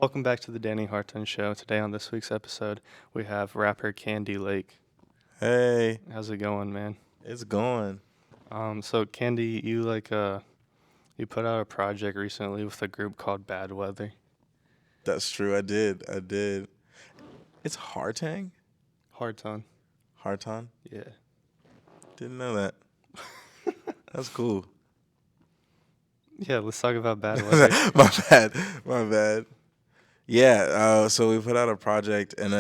Welcome back to the Danny Harton Show. Today on this week's episode, we have rapper Kandi Lake. Hey, How's it going, man? it's going. So Kandi, you put out a project recently with a group called Badweather. That's true. I did. It's Hartang? Hard tone. Harton? Yeah. Didn't know that. That's cool. Yeah, let's talk about Badweather. My bad. My bad. Yeah, so we put out a project and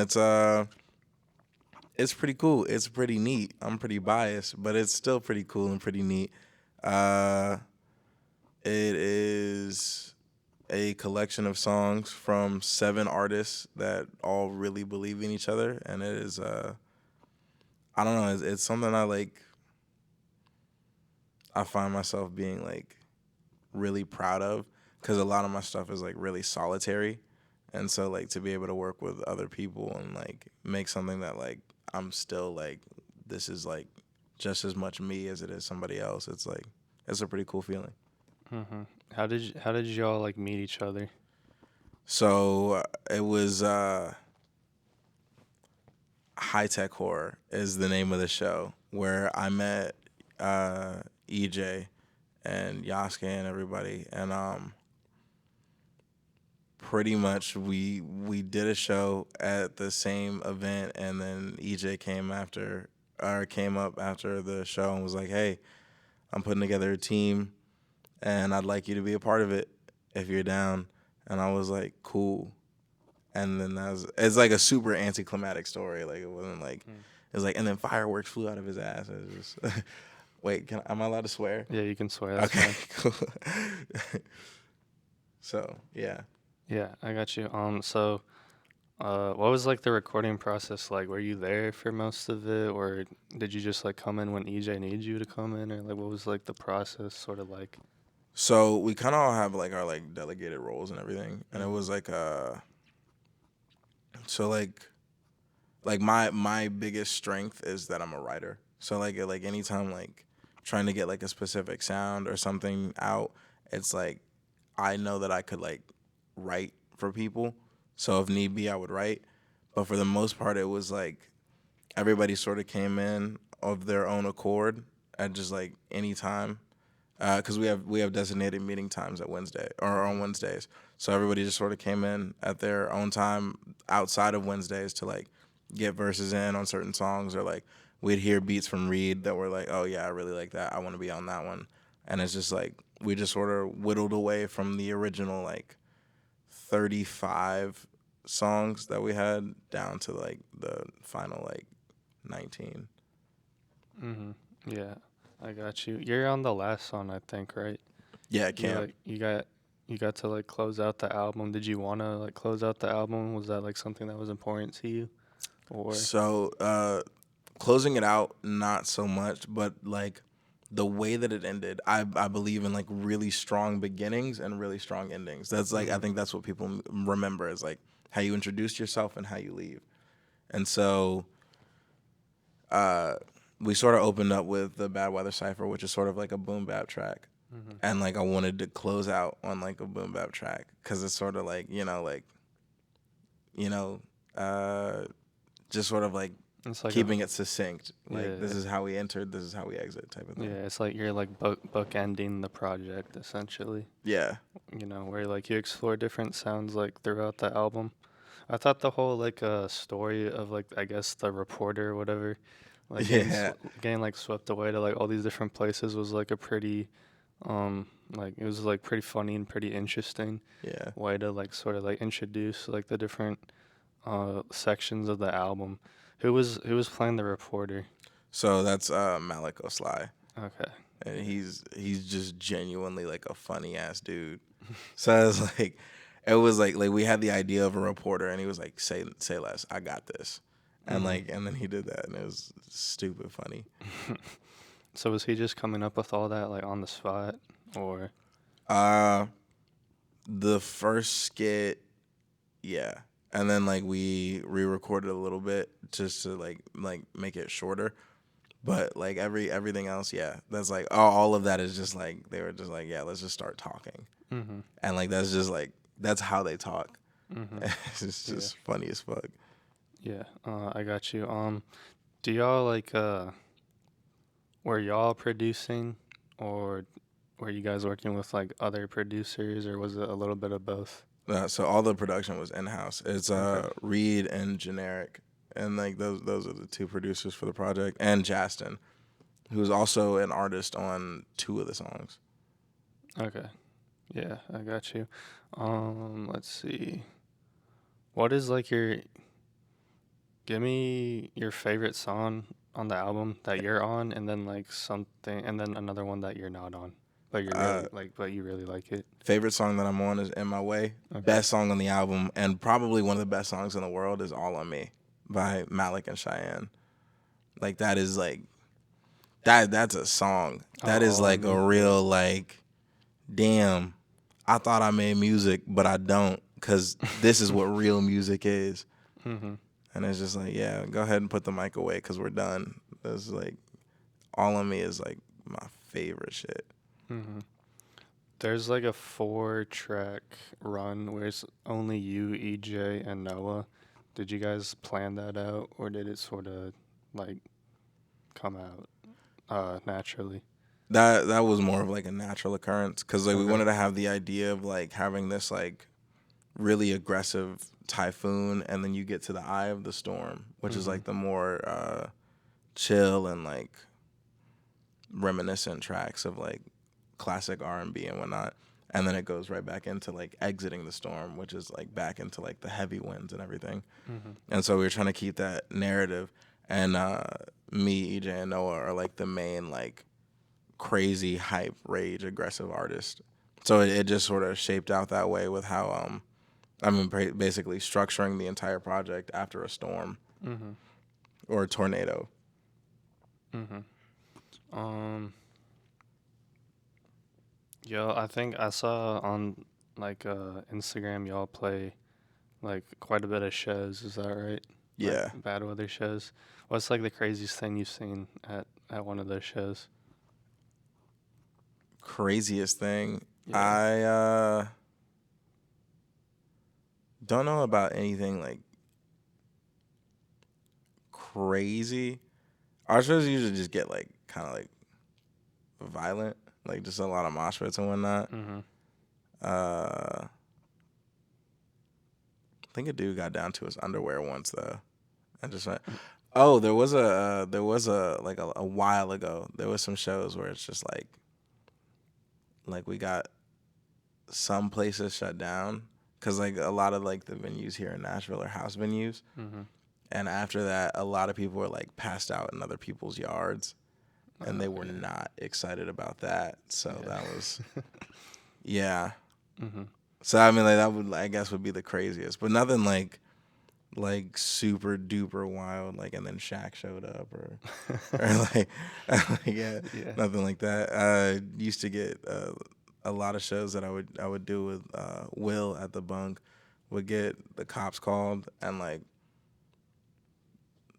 it's pretty cool. It's pretty neat. I'm pretty biased, but it's still pretty cool and pretty neat. Uh it is a collection of songs from 7 artists that all really believe in each other, and it is I don't know, it's something I find myself being like really proud of because a lot of my stuff is like really solitary, and so like to be able to work with other people and like make something that like I'm still like this is like just as much me as it is somebody else. It's like it's a pretty cool feeling. hmm How did you all like meet each other? So it was High Tech Horror is the name of the show where I met EJ and Yasuke and everybody, and pretty much we did a show at the same event, and then EJ came up after the show and was like, "Hey, I'm putting together a team, and I'd like you to be a part of it if you're down." And I was like, "Cool." And then it's like a super anticlimactic story. Like it wasn't like it was like, and then fireworks flew out of his ass. It was just, wait, am I allowed to swear? Yeah, you can swear. That's Okay, fine. cool. So yeah. Yeah, I got you. What was like the recording process like? Were you there for most of it, or did you just like come in when EJ needed you to come in, or like what was like the process sort of like? So we kind of all have like our like delegated roles and everything, and it Mhm. was like so like my biggest strength is that I'm a writer. So like anytime like trying to get like a specific sound or something out, it's like I know that I could like write for people. So if need be, I would write. But for the most part, it was like everybody sort of came in of their own accord at just like any time. Because we have designated meeting times at Wednesday or on Wednesdays, so everybody just sort of came in at their own time outside of Wednesdays to like get verses in on certain songs, or like we'd hear beats from Reed that were like, oh yeah, I really like that, I want to be on that one, and it's just like we just sort of whittled away from the original like 35 songs that we had down to like the final like 19. Mhm. Yeah, I got you. You're on the last song, I think, right? Yeah, You camp. like you got to like close out the album. Did you want to like close out the album? Was that like something that was important to you, or? So closing it out, not so much, but like the way that it ended, I believe in like really strong beginnings and really strong endings. That's like I Mhm. think that's what people remember is like how you introduce yourself and how you leave. And so uh, we sort of opened up with the Badweather cipher, which is sort of like a boom bap track, Mhm. and like I wanted to close out on like a boom bap track because it's sort of like you know uh, just sort of like It's like a keeping it succinct. Like this yeah, is how we entered, this is how we exit, type of thing. yeah. It's like you're like bookending the project essentially. Yeah, Where like you explore different sounds like throughout the album. I thought the whole like story of like I guess the reporter or whatever, like yeah, getting like swept away to like all these different places was like a pretty like it was like pretty funny and pretty interesting yeah. way to like sort of like introduce like the different sections of the album. Who was playing the reporter? So that's Malik Oslai, Okay. and Yeah. he's just genuinely like a funny ass dude. So it's like it was like we had the idea of a reporter, and he was like, say less, I got this, and Mhm. like and then he did that, and it was stupid funny. So was he just coming up with all that like on the spot or Uh, the first skit, yeah, and then like we re-recorded a little bit just to like make it shorter. But like everything else, yeah, that's like all of that is just like they were just like, yeah, let's just start talking, mhm. and like that's just like that's how they talk. Mm-hmm. It's Yeah. just funny as fuck. Yeah. I got you. Do y'all like were y'all producing, or were you guys working with like other producers, or was it a little bit of both? So all the production was in house. It's Okay. Reed and Generic, and like those are the two producers for the project, and Justin, who's also an artist on 2 of the songs. Okay. Yeah, I got you. Let's see. What is like your give me your favorite song on the album that you're on, and then like something, and then another one that you're not on, but you're Uh, really like, but you really like it. Favorite song that I'm on is "In My Way." Okay. Best song on the album, and probably one of the best songs in the world is "All on Me" by Malik and Cheyenne. Like that is like that's a song. That Oh, is all on like me. a real like, damn. I thought I made music, but I don't, because this is what real music is. Mm-hmm. And it's just like, yeah, go ahead and put the mic away because we're done. It's like, All on Me is like my favorite shit. Mm-hmm. There's like a 4-track run where it's only you, EJ, and Noah. Did you guys plan that out, or did it sort of like come out naturally? That was more of like a natural occurrence, because like we Okay. wanted to have the idea of like having this like really aggressive typhoon, and then you get to the eye of the storm, which is Mm-hmm. like the more chill and like reminiscent tracks of like classic R&B and whatnot, and then it goes right back into like exiting the storm, which is like back into like the heavy winds and everything. Mm-hmm. And so we were trying to keep that narrative, and me, EJ, and Noah are like the main like crazy hype rage aggressive artist. So it just sort of shaped out that way with how basically structuring the entire project after a storm Mm-hmm. or a tornado. Mm-hmm. Yo, I think I saw on like Instagram y'all play like quite a bit of shows. Is that right? Like Yeah. Badweather shows. What's like the craziest thing you've seen at one of those shows? Craziest thing. Yeah. I don't know about anything like crazy. Our shows usually just get like kind of like violent, like just a lot of mosh pits and whatnot. Mm-hmm. I think a dude got down to his underwear once though, and just went. Oh, there was a like a while ago. There was some shows where it's just like we got some places shut down because like a lot of like the venues here in Nashville are house venues, Mm-hmm. and after that, a lot of people were like passed out in other people's yards, and they were Okay. not excited about that. So Yeah. that was yeah. Mm-hmm. So I mean, like that would I guess would be the craziest, but nothing like super duper wild. Like and then Shaq showed up or like, yeah, Yeah. nothing like that. I used to get a lot of shows that I would do with Will at the bunk would get the cops called, and like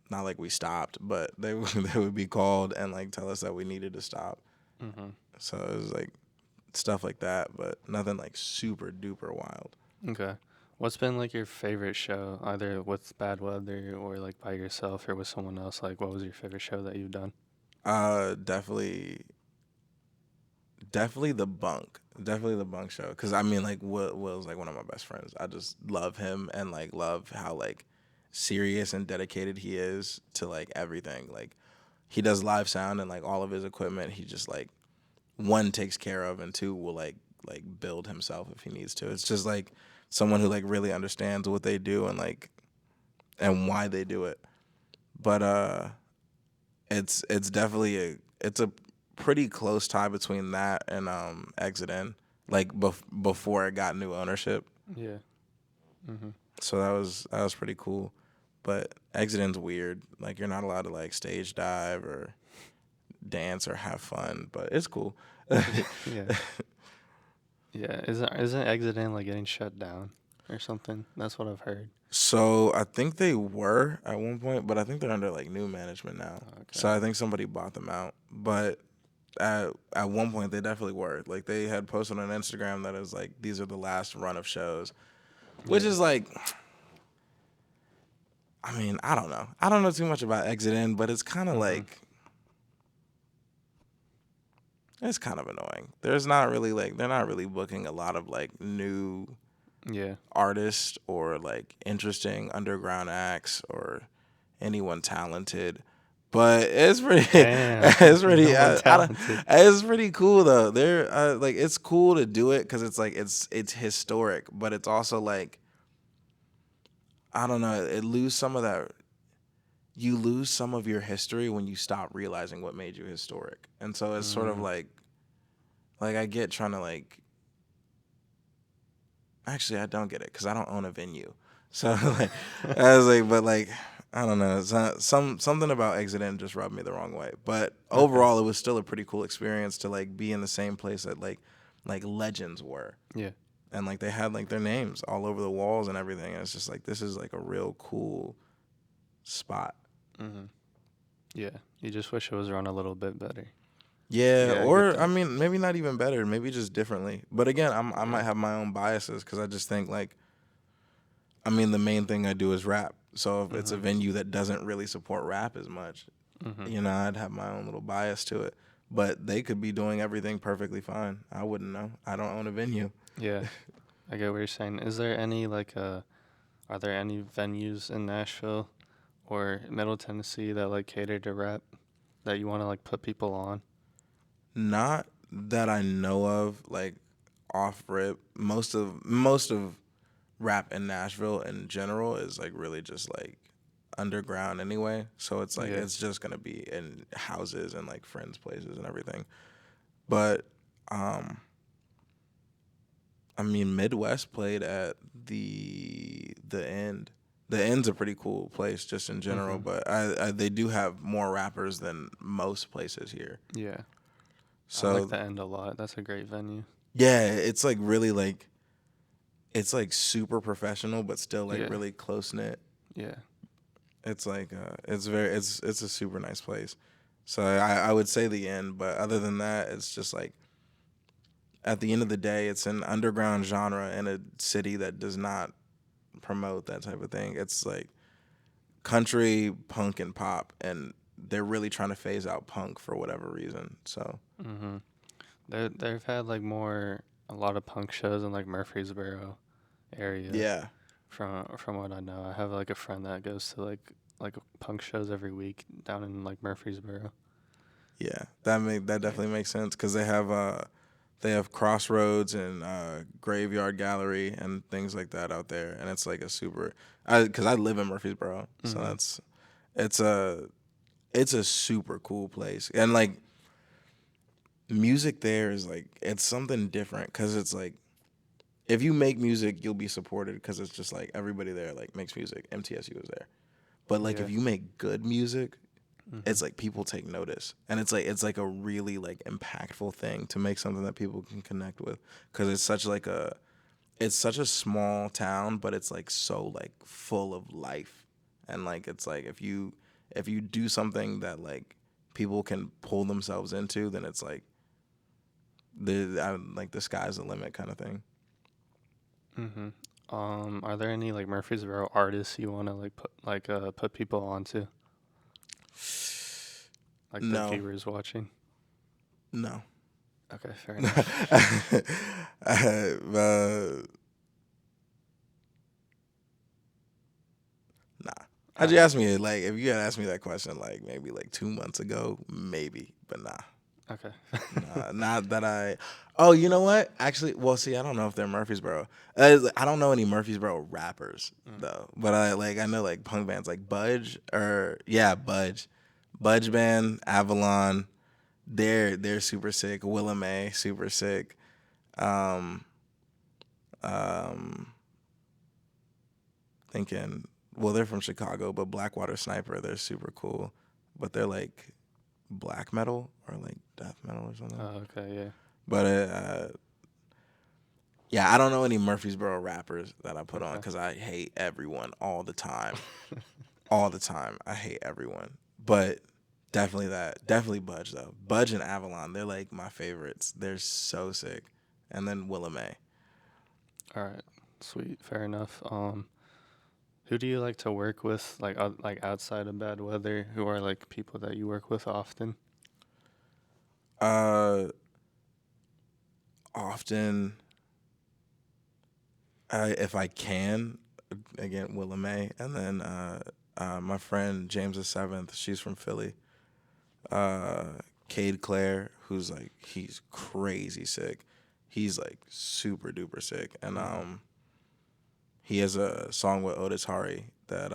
not like we stopped, but they they would be called and like tell us that we needed to stop. Mm-hmm. So it was like stuff like that, but nothing like super duper wild. Okay. What's been like your favorite show, either with Badweather or like by yourself or with someone else? Like, what was your favorite show that you've done? Definitely the bunk. Definitely the bunk show. Cause I mean, like Will's like one of my best friends. I just love him and like love how like serious and dedicated he is to like everything. Like he does live sound and like all of his equipment. He just like one takes care of, and two will like build himself if he needs to. It's just like someone who like really understands what they do and like and why they do it. But it's definitely a pretty close tie between that and Exit In, like before it got new ownership. Yeah. Mm-hmm. So that was pretty cool. But Exit In's weird. Like you're not allowed to like stage dive or dance or have fun, but it's cool. Yeah. Yeah. Isn't Exit In like getting shut down or something? That's what I've heard. So I think they were at one point, but I think they're under like new management now. Okay. So I think somebody bought them out. But at one point they definitely were. Like they had posted on Instagram that it was like these are the last run of shows. which Yeah. is like, I mean, I don't know. I don't know too much about Exit In, but it's kind of Mhm. like, it's kind of annoying. There's not really like, they're not really booking a lot of like new Yeah. artists or like interesting underground acts or anyone talented. But it's pretty, Damn. it's pretty, No one talented. it's pretty cool though. They're like, it's cool to do it because it's like it's historic, but it's also like, I don't know, it lose some of that. You lose some of your history when you stop realizing what made you historic, and so it's sort of Mm. like I get trying to like. Actually, I don't get it because I don't own a venue. So like, I was like, but like, I don't know. It's not, something about Exit In just rubbed me the wrong way. But Okay. overall, it was still a pretty cool experience to like be in the same place that like legends were, Yeah. and like they had like their names all over the walls and everything. And it's just like this is like a real cool spot. Mhm. Yeah. You just wish it was run a little bit better. Yeah, Yeah, I get or I that. mean, maybe not even better, maybe just differently. But again, I might Yeah. have my own biases because I just think like, I mean, the main thing I do is rap. So if it's a Mhm. venue that doesn't really support rap as much, Mhm. you know, I'd have my own little bias to it. But they could be doing everything perfectly fine. I wouldn't know. I don't own a venue. Yeah. I get what you're saying. Is there any like are there any venues in Nashville or Middle Tennessee that like cater to rap that you want to like put people on? Not that I know of, like off rip. Most of rap in Nashville in general is like really just like underground anyway. So it's like Yeah. it's just gonna be in houses and like friends' places and everything. But um I mean Midwest played at the end. The end's a pretty cool place just in general, Mhm. but I they do have more rappers than most places here. Yeah. I like So the End a lot. That's a great venue. yeah, it's like really like it's like super professional but still like Yeah. really close knit. Yeah. It's like it's a super nice place. So I would say the end, but other than that, it's just like at the end of the day, it's an underground genre in a city that does not promote that type of thing. It's like country, punk, and pop, and they're really trying to phase out punk for whatever reason. So Mhm. They've had like a lot of punk shows in like Murfreesboro area yeah, from what I know. I have like a friend that goes to like punk shows every week down in like Murfreesboro. yeah, that Yeah. definitely makes sense because they have Crossroads and Graveyard Gallery and things like that out there, and it's like a super. Because I live in Murfreesboro, so Mhm. it's a it's a super cool place, and like music there is like it's something different because it's like if you make music, you'll be supported because it's just like everybody there like makes music. MTSU is there, but like if Yeah. you make good music, Mhm. it's like people take notice, and it's like a really like impactful thing to make something that people can connect with because it's such a small town, but it's like so like full of life, and like it's like if you do something that like people can pull themselves into, then it's like like the sky's the limit kind of thing. Mhm. Are there any like Murfreesboro artists you want to like put people onto, like the No, viewers watching? no. Okay, fair enough. Nah. All Had you right. asked me like if you had asked me that question like maybe like 2 months ago, maybe, but nah. Okay. Not that I. Oh, you know what? Actually, well, see, I don't know if they're Murfreesboro. I don't know any Murfreesboro rappers Mm. though, but I know like punk bands like Budge or yeah, Budge band, Avalon. They're super sick. Willa May, super sick. Um, um, thinking. Well, they're from Chicago, but Blackwater Sniper, they're super cool, but they're like black metal or like death metal or something. Oh, okay. Yeah. But yeah, I don't know any Murfreesboro rappers that I put on Okay. because I hate everyone all the time. All the time. I hate everyone. But definitely Budge though. Budge and Avalon, they're like my favorites. They're so sick. And then Willa May. All right. Sweet, fair enough. Who do you like to work with, like outside of Badweather? Who are like people that you work with often? Uh, Often, if I can, again, Willa May, and then my friend James the Seventh. She's from Philly. Uh, Cade Clare, who's like he's crazy sick. He's like super duper sick, and Mm-hmm. he has a song with Otis Hari that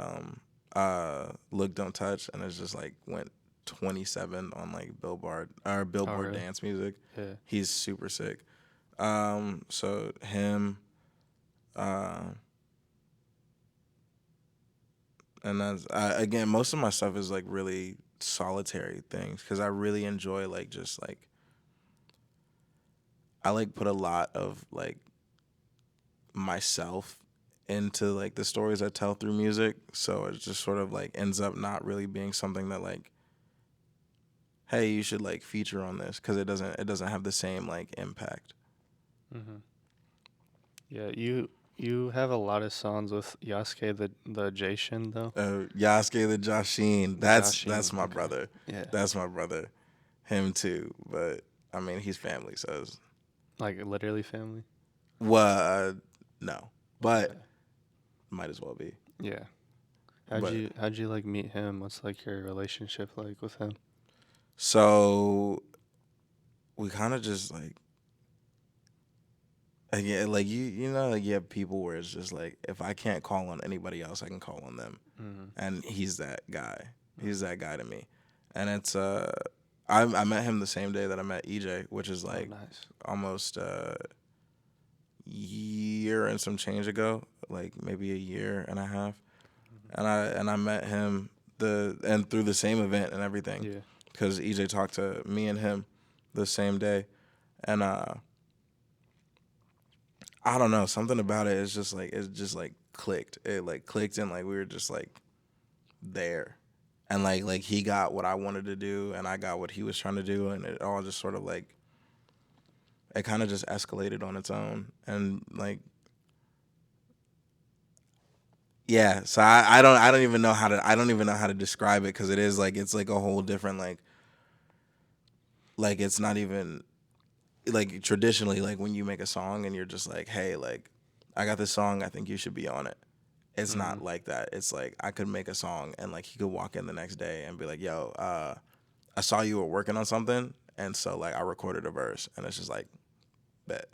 Look Don't Touch, and it's just like went 27 on like Oh, Billboard really? dance music. Yeah. He's super sick. So him, uh, and that's again, most of my stuff is like really solitary things because I really enjoy like just like I like put a lot of like myself into like the stories I tell through music. So it just sort of like ends up not really being something that like, hey, you should like feature on this because it doesn't have the same like impact. Mm-hmm. Yeah, you have a lot of songs with Yasuke the Jashin though. Yasuke the Joshin, The that's Jashin. my Okay. brother. Yeah. That's my brother. Him too, but I mean he's family, so it's, Like literally family. well, no, but Okay. might as well be. Yeah. But How'd you like meet him? What's like your relationship like with him? so we kind of just like again, like you know, like you have people where it's just like if I can't call on anybody else, I can call on them, Mm-hmm. and he's that guy. He's Mm-hmm. that guy to me, and it's I met him the same day that I met EJ, which is Oh, like nice. almost a year and some change ago, like maybe a year and a half, Mm-hmm. and I met him and through the same event and everything, Yeah. because EJ talked to me and him the same day, and I don't know, something about it is just like it just like clicked. It like clicked and like we were just like there. And like he got what I wanted to do and I got what he was trying to do and it all just sort of like it kind of just escalated on its own. And like yeah, so I don't even know how to describe it cuz it is like it's like a whole different like it's not even like traditionally like when you make a song and you're just like, "Hey, like I got this song, I think you should be on it." It's Mm-hmm. not like that. It's like I could make a song and like he could walk in the next day and be like, "Yo, I saw you were working on something," and so like I recorded a verse, and it's just like, bet.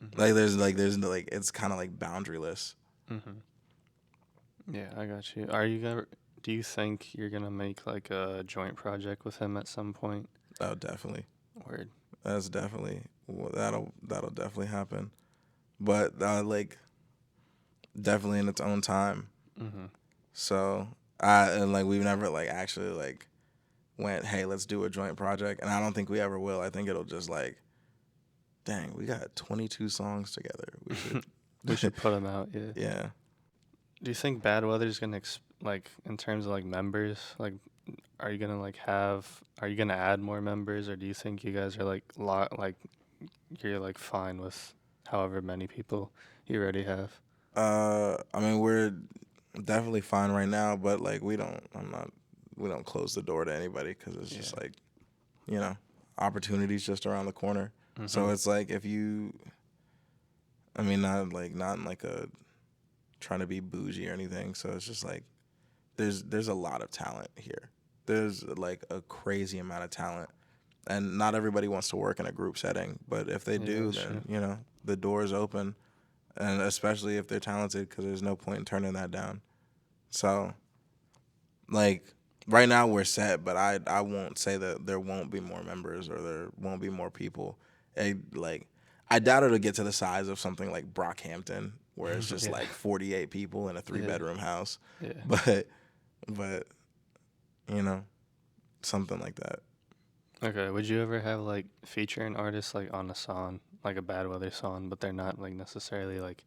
Mm-hmm. There's no, like it's kind of like boundaryless. Mm-hmm. Yeah, I got you. Are you gonna? Do you think you're gonna make like a joint project with him at some point? Oh, definitely. Word. That's definitely that'll definitely happen. But like definitely in its own time. Mm-hmm. So I and like we've never like actually like went, hey, let's do a joint project, and I don't think we ever will. I think it'll just like dang, we got 22 songs together. We We should, should put him out. Yeah. yeah. Do you think Badweather's gonna like in terms of like members? Like, are you gonna like have? Are you gonna add more members, or do you think you guys are like like you're like fine with however many people you already have? I mean, we're definitely fine right now, but like we don't close the door to anybody because it's Yeah. just like, you know, opportunities just around the corner. So Mm-hmm. it's like if you, I mean, not in like a trying to be bougie or anything. So it's just like there's a lot of talent here. There's like a crazy amount of talent, and not everybody wants to work in a group setting. But if they Yeah, do, that's true. then you know the door's open, and especially if they're talented, because there's no point in turning that down. So like right now we're set, but I won't say that there won't be more members or there won't be more people. Like I doubt it'll get to the size of something like Brockhampton, where it's just Yeah. like 48 people in a three Yeah. bedroom house. Yeah. But you know something like that. Okay. Would you ever have like feature an artist like on a song, like a Bad Weather song, but they're not like necessarily like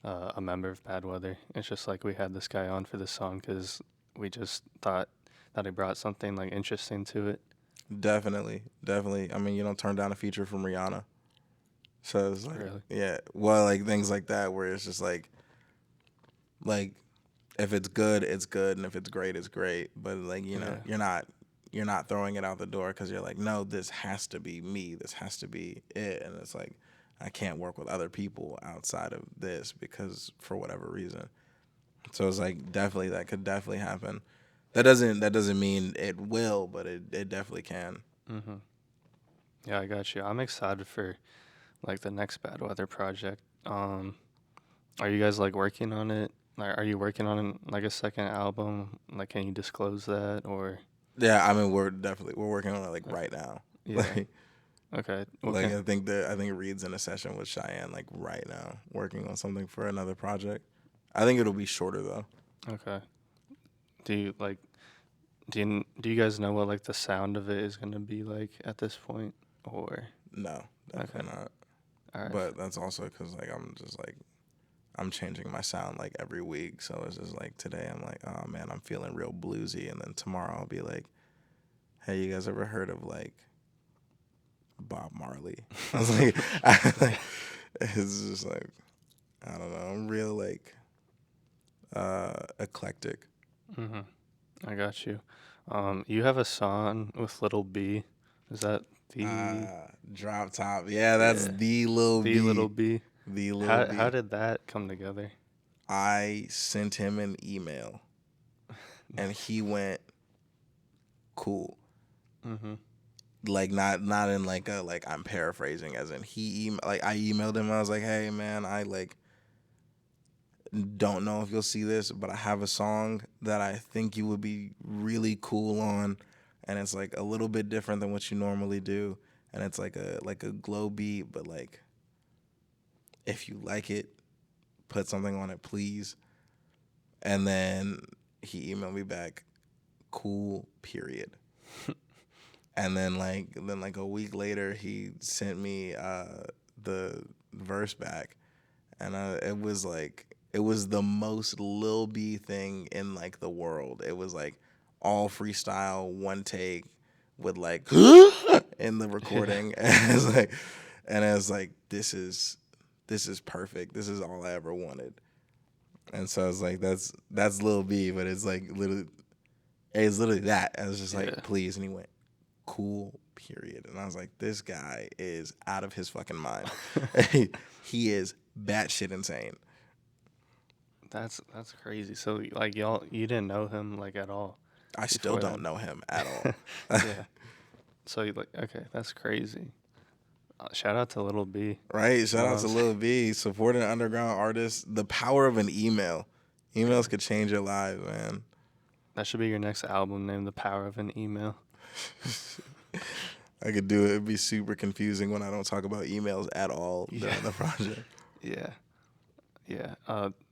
a member of Bad Weather? It's just like we had this guy on for this song because we just thought that he brought something like interesting to it. Definitely. I mean, you don't turn down a feature from Rihanna. So it's like, Really. yeah, well, like things like that where it's just like, Like, if it's good, it's good, and if it's great, it's great. But like, you know, Yeah. you're not throwing it out the door because you're like, no, this has to be me. This has to be it. And it's like, I can't work with other people outside of this because for whatever reason. So it's like definitely that could definitely happen. That doesn't mean it will, but it definitely can. Mhm. Yeah, I got you. I'm excited for like the next Badweather project. Are you guys like working on it? Like, are you working on like a second album? Like, can you disclose that or? Yeah, I mean we're working on it like uh, right now. Yeah. Okay. Like Okay. I think Reed's in a session with Cheyenne like right now, working on something for another project. I think it'll be shorter though. Okay. Do you like? Do you guys know what like the sound of it is gonna be like at this point? Or No, okay. definitely not. All right. But that's also because like I'm just like I'm changing my sound like every week. So it's just like today I'm like, oh man, I'm feeling real bluesy, and then tomorrow I'll be like, hey, you guys ever heard of like Bob Marley? I was like, it's just like I don't know. I'm real like eclectic. Mhm. I got you. You have a song with Lil B. Is that the Drop top. Yeah, that's yeah the Lil the Lil B. B? The Lil How B. did that come together? I sent him an email and he went cool. Mhm. Like not in like a like I'm paraphrasing as in like I emailed him. I was like, hey man, I like don't know if you'll see this, but I have a song that I think you would be really cool on, and it's like a little bit different than what you normally do, and it's like a glow beat, but like if you like it, put something on it, please. And then he emailed me back, cool, period. And then like a week later, he sent me the verse back, and it was the most Lil B thing in like the world. It was like all freestyle, one take with like in the Yeah. recording, and it's like this is perfect. This is all I ever wanted. And so I was like, that's Lil B, but it's literally that. I was just like, Yeah. please, and he went, cool, period. And I was like, this guy is out of his fucking mind. He is batshit insane. That's crazy. So like you didn't know him like at all I still before don't then. know him at all. Yeah. So you like okay, that's crazy. Shout out to Little B. Right? You Shout know what out I'm to saying? Lil B, supporting underground artists. The power of an email. Yeah. Emails could change your lives, man. That should be your next album name, The Power of an Email. I could do it. It'd be super confusing when I don't talk about emails at all Yeah. during the project. Yeah. Yeah.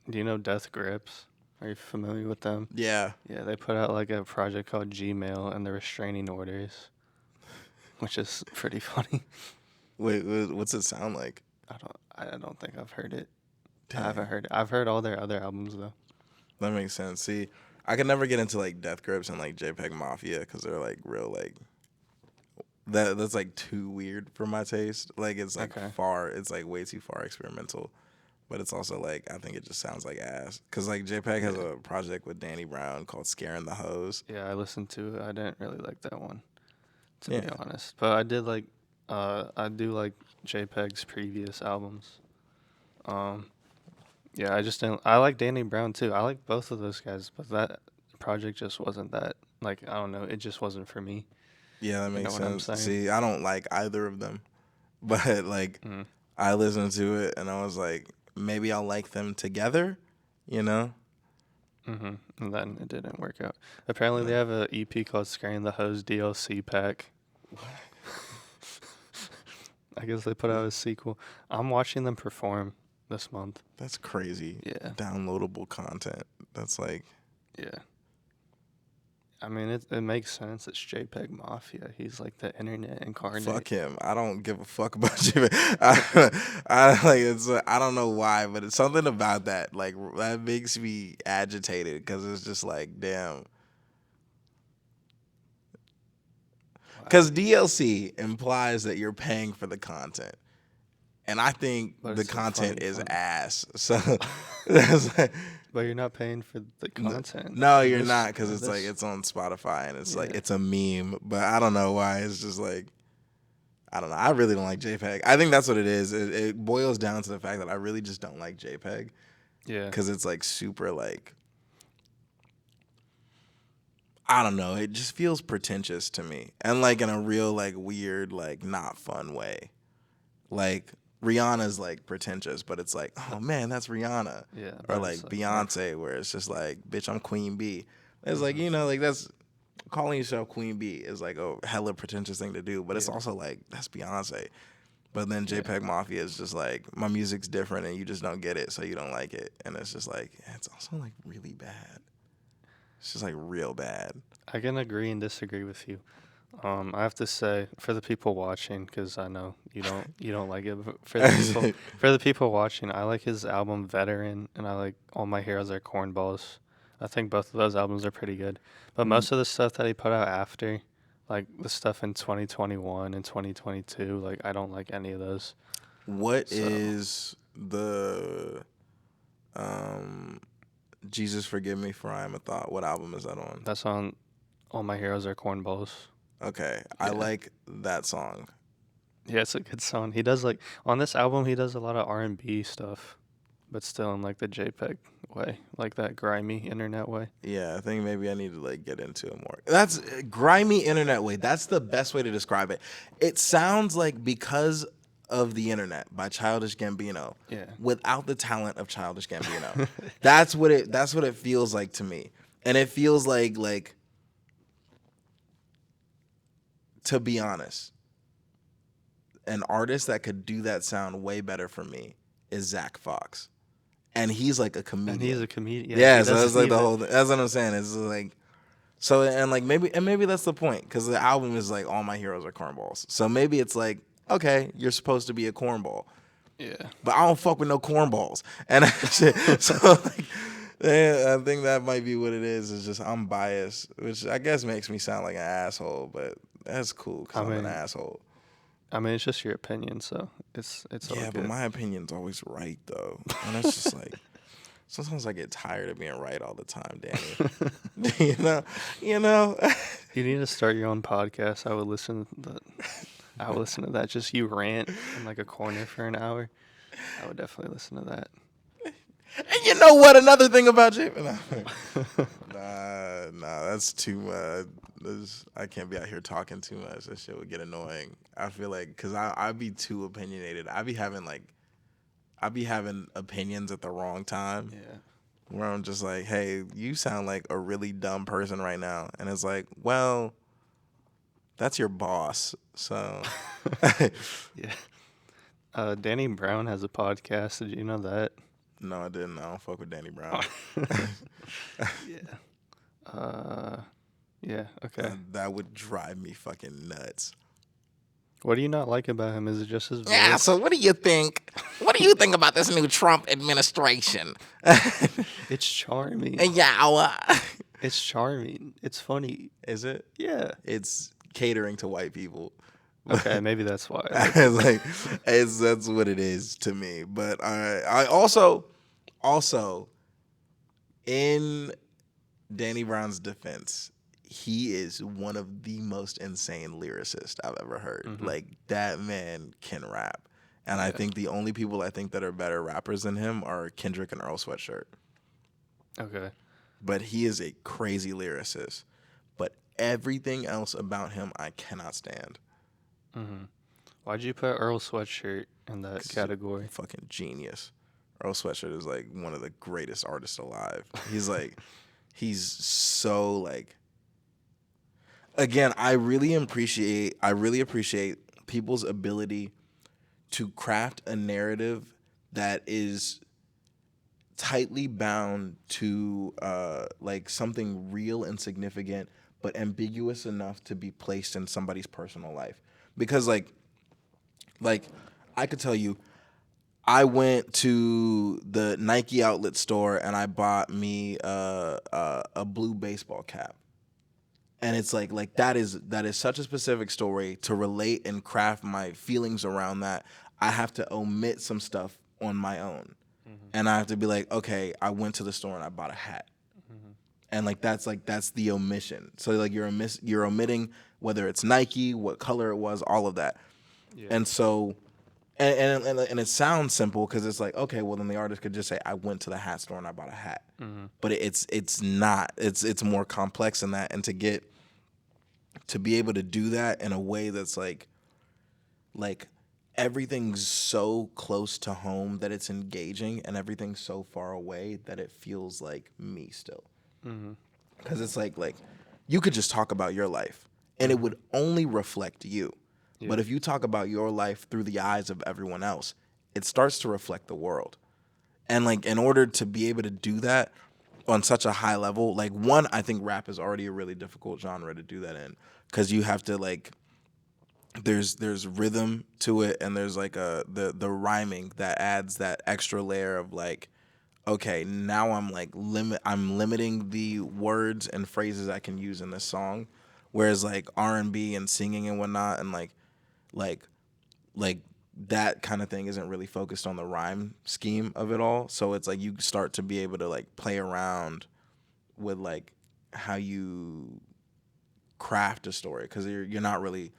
Do you know Death Grips? Are you familiar with them? Yeah. Yeah, they put out like a project called Gmail and the Restraining Orders, which is pretty funny. Wait, what's it sound like? I don't think I've heard it. I Dang. haven't heard it. I've heard all their other albums though. That makes sense. See, I could never get into like Death Grips and like JPEG Mafia because they're like real like that's like too weird for my taste. Like it's like Okay. it's like way too far experimental. But it's also like I think it just sounds like ass. Cause like JPEG has Yeah. a project with Danny Brown called Scaring the Hoes. Yeah, I listened to it. I didn't really like that one, to be Yeah. honest. But I did like I do like JPEG's previous albums. Um yeah, I just didn't I like Danny Brown too. I like both of those guys, but that project just wasn't that like I don't know, it just wasn't for me. Yeah, that You know makes what I'm sense. saying? See, I don't like either of them. But like Mm. I listened to it and I was like, maybe I'll like them together, you know? Mhm. And then it didn't work out. Apparently they have a EP called Scaring the Hose DLC pack. I guess they put out a sequel. I'm watching them perform this month. That's crazy. Yeah. Downloadable content. That's like Yeah. I mean, it makes sense. It's JPEG Mafia. He's like the internet incarnate. fuck him. I don't give a fuck about you. I like it's. I don't know why, but it's something about that. Like that makes me agitated because it's just like, damn. Because DLC implies that you're paying for the content, and I think But the it's so content funny, is funny. ass. So that's like, But you're not paying for the content. No, of you're this- not, because of it's like this. it's on Spotify and it's like Yeah. it's a meme. But I don't know why. It's just like I don't know. I really don't like JPEG. I think that's what it is. It boils down to the fact that I really just don't like JPEG Yeah. because it's like super like I don't know. It just feels pretentious to me, and like in a real like weird like not fun way. Like Rihanna's like pretentious, but it's like, oh man, that's Rihanna. Yeah. Or but like it's Beyonce, where it's just like, bitch, I'm Queen B. It's like, Mhm. you know, like that's calling yourself Queen B is like a hella pretentious thing to do, but it's Yeah. also like that's Beyonce. But then Yeah. JPEG Mafia is just like my music's different and you just don't get it, so you don't like it, and it's just like it's also like really bad. It's just like real bad. I can agree and disagree with you. I have to say, for the people watching, because I know you don't like it, but for the people watching, I like his album Veteran, and I like All My Heroes Are Cornballs. I think both of those albums are pretty good. But most of the stuff that he put out after, like the stuff in 2021 and 2022, like I don't like any of those. What So- is the Jesus Forgive Me for I Am a Thought? What album is that on? That's on All My Heroes Are Cornballs. Okay, I Yeah. like that song. Yeah, it's a good song. He does like on this album he does a lot of R&B stuff, but still in like the JPEG way, like that grimy internet way. Yeah, I think maybe I need to like get into it more. That's grimy internet way. That's the best way to describe it. It sounds like Because of the Internet by Childish Gambino Yeah. without the talent of Childish Gambino. That's what it feels like to me. And it feels like to be honest, an artist that could do that sound way better for me is Zach Fox. And he's like a comedian. And he's a comedian. Yeah, he so that's doesn't like the even- whole. That's what I'm saying. It's like, so and like maybe that's the point, because the album is like All My Heroes Are Cornballs. So maybe it's like, okay, you're supposed to be a cornball, Yeah. but I don't fuck with no cornballs. And so like, yeah, I think that might be what it is. It's just I'm biased, which I guess makes me sound like an asshole, but that's cool because I'm an asshole. I mean, it's just your opinion, so it's all Yeah, good. but my opinion's always right though, and it's just like. Sometimes I get tired of being right all the time, Danny. you know. You need to start your own podcast. I would listen to that. Just you rant in like a corner for an hour. I would definitely listen to that. And you know what? Another thing about Jay, nah, that's too much. I can't be out here talking too much. That shit would get annoying. I feel like because I'd be too opinionated. I'd be having opinions at the wrong time. Yeah. Where I'm just like, hey, you sound like a really dumb person right now. And it's like, well, that's your boss. So Yeah. Danny Brown has a podcast. Did you know that? no, I didn't. I don't fuck with Danny Brown. Yeah. Yeah. Okay. That would drive me fucking nuts. What do you not like about him? Is it just his voice? Yeah, so what do you think? What do you think about this new Trump administration? It's charming. Yeah. It's charming. It's funny. Is it? Yeah. It's catering to white people. Okay, maybe that's why. That's what it is to me. But I also in Danny Brown's defense, he is one of the most insane lyricists I've ever heard. Mhm. Like that man can rap. And I think the only people I think that are better rappers than him are Kendrick and Earl Sweatshirt. Okay. But he is a crazy lyricist. But everything else about him I cannot stand. Mm-hmm. Why'd you put Earl Sweatshirt in that category? Fucking genius. Earl Sweatshirt is like one of the greatest artists alive. He's like, he's so like. Again, I really appreciate people's ability to craft a narrative that is tightly bound to like something real and significant, but ambiguous enough to be placed in somebody's personal life. Because like I could tell you, I went to the Nike outlet store and I bought me a blue baseball cap. And it's like that is such a specific story. To relate and craft my feelings around that, I have to omit some stuff on my own. and I have to be like, okay, I went to the store and I bought a hat. And that's the omission. So like you're omitting whether it's Nike, what color it was, all of that. Yeah. And so and it sounds simple because it's like, okay, well then the artist could just say I went to the hat store and I bought a hat. But it's not. It's more complex than that. And to be able to do that in a way that's like everything's so close to home that it's engaging, and everything's so far away that it feels like me still. Because it's like you could just talk about your life and it would only reflect you. Yeah. But if you talk about your life through the eyes of everyone else, it starts to reflect the world. And like in order to be able to do that on such a high level, like one, I think rap is already a really difficult genre to do that in, because you have to like there's rhythm to it, and there's like the rhyming that adds that extra layer of like, okay, now I'm like I'm limiting the words and phrases I can use in this song, whereas like R&B and singing and whatnot and like that kind of thing isn't really focused on the rhyme scheme of it all. So it's like you start to be able to like play around with like how you craft a story, because you're not really,